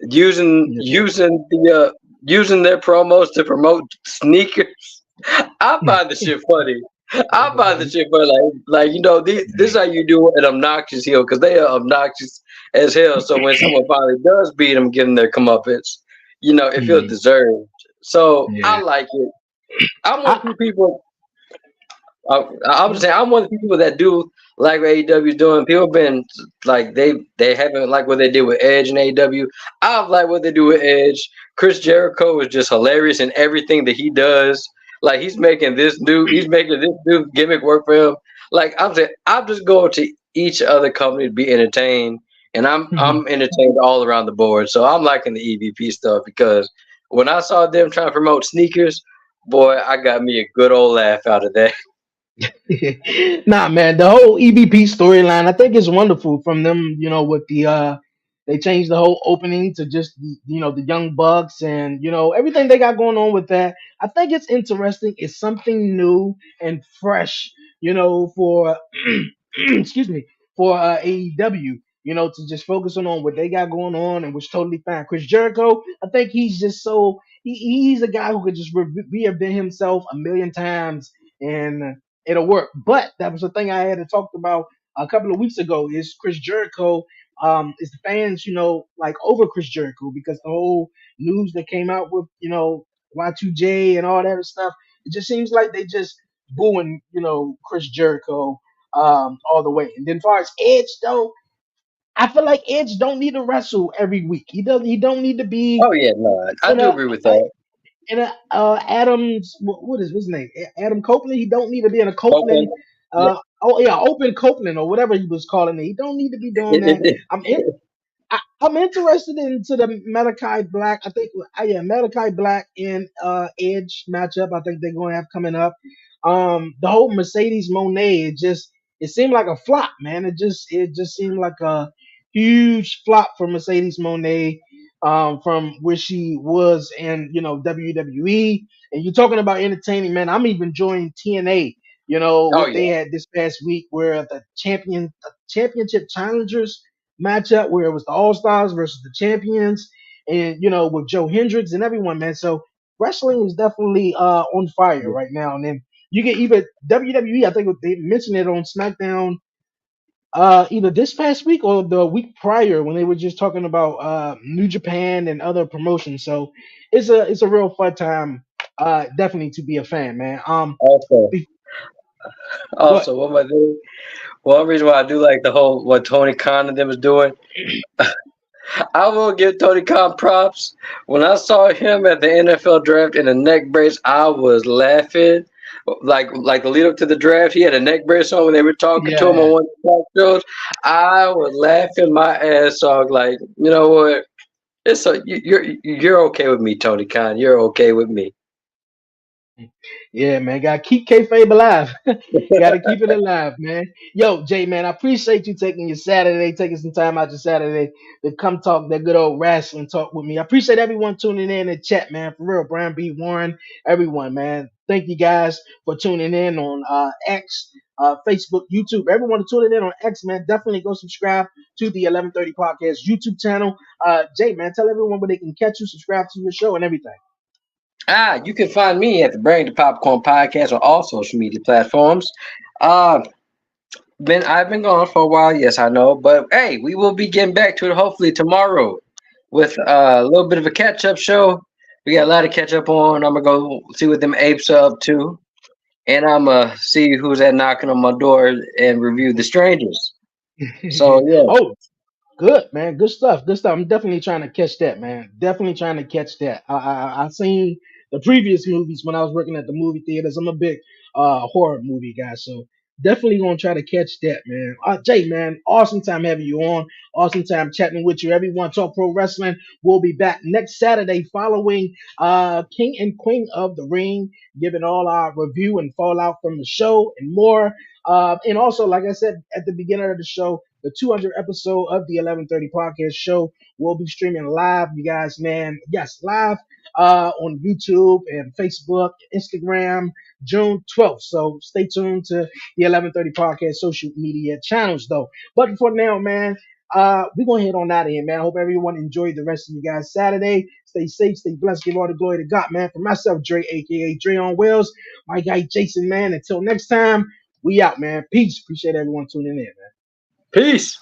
using their promos to promote sneakers. I find the shit funny. I find the shit funny. Like this is how you do an obnoxious heel because they are obnoxious as hell. So when someone finally does beat them, give them their comeuppance, it feels
Mhm.
deserved. So I
Yeah.
like it. I'm one of
I,
the people. I'm just saying I'm one of the people that do like what AEW is doing. People been like they haven't like what they did with Edge and AEW. I've liked what they do with Edge. Chris Jericho is just hilarious in everything that he does. Like he's making this new gimmick work for him. Like I'm saying, I'm just going to each other company to be entertained, and
Mhm.
I'm entertained all around the board. So I'm liking the EVP stuff because when I saw them trying to promote sneakers, boy, I got me a good old laugh out of that.
Nah, man, the whole EVP storyline, I think is wonderful from them, with the They changed the whole opening to just the young bucks and everything they got going on with that. I think it's interesting. It's something new and fresh, for excuse me, for AEW. To just focus on what they got going on, and which totally fine. Chris Jericho, I think he's just he's a guy who could just reinvent himself a million times, and it'll work. But that was the thing I had to talk about a couple of weeks ago. Is Chris Jericho, is the fans, like over Chris Jericho because the whole news that came out with, Y2J and all that stuff. It just seems like they just booing, Chris Jericho all the way. And then, as far as Edge though, I feel like Edge don't need to wrestle every week. He doesn't. He don't need to be
Oh yeah, no, I
in
do
a
agree with that.
in a Adams. What is his name? Adam Copeland. He don't need to be in a Copeland.
Open. Yeah.
Oh yeah, open Copeland or whatever he was calling it. He don't need to be doing that. I'm in, I'm interested into the Malachi Black. I think, yeah, Malachi Black and Edge matchup. I think they're going to have coming up. The whole Mercedes Monet, it seemed like a flop, man. It just seemed like a huge flop for Mercedes Monet, from where she was in WWE. And you're talking about entertaining, man. I'm even enjoying TNA.
Oh
What
yeah.
they had this past week, where the championship challengers matchup where it was the All Stars versus the champions, and with Joe Hendricks and everyone, man. So wrestling is definitely on fire
Yeah.
right now. And then you get either WWE, I think they mentioned it on SmackDown, either this past week or the week prior when they were just talking about New Japan and other promotions. So it's a real fun time, definitely to be a fan, man.
Also,
Be- Go
also, what am I doing? One reason why I do like the whole what Tony Khan and them was doing, I will give Tony Khan props. When I saw him at the NFL draft in a neck brace, I was laughing. Like the lead up to the draft, he had a neck brace on when they were talking to him
Yeah.
on one of the talk shows. I was laughing my ass off. Like, you know what? You're okay with me, Tony Khan. You're okay with me.
Yeah, man. Gotta keep kayfabe alive. Gotta keep it alive, man. Yo, Jay, man, I appreciate you taking your Saturday, taking some time out your Saturday to come talk that good old wrestling talk with me. I appreciate everyone tuning in and chat, man. For real, Brian B. Warren, everyone, man. Thank you guys for tuning in on X, Facebook, YouTube. Everyone tuning in on X, man, definitely go subscribe to the 1130 Podcast YouTube channel. Jay, man, tell everyone where they can catch you, subscribe to your show and everything.
You can find me at the Bring the Popcorn Podcast on all social media platforms. Uh, I've been gone for a while, yes, I know, but hey, we will be getting back to it hopefully tomorrow with a little bit of a catch up show. We got a lot to catch up on. I'm gonna go see what them apes are up to, and I'm gonna see who's at knocking on my door and review The Strangers. So yeah.
Oh, good, man. Good stuff. Good stuff. I'm definitely trying to catch that, man. Definitely trying to catch that. I seen the previous movies when I was working at the movie theaters. I'm a big horror movie guy, so definitely gonna try to catch that, man. Jay, man, awesome time having you on. Awesome time chatting with you. Everyone, Talk Pro Wrestling. We'll be back next Saturday following King and Queen of the Ring, giving all our review and fallout from the show and more. And also, like I said at the beginning of the show, the 200 episode of the 1130 podcast show will be streaming live, you guys, man. Yes, live on YouTube and Facebook, Instagram, June 12th. So stay tuned to the 1130 podcast social media channels, though. But for now, man, we're going to head on out of here, man. I hope everyone enjoyed the rest of you guys' Saturday. Stay safe, stay blessed, give all the glory to God, man. For myself, Dre, aka Dre on Wells, my guy Jason, man. Until next time, we out, man. Peace. Appreciate everyone tuning in, man.
Peace.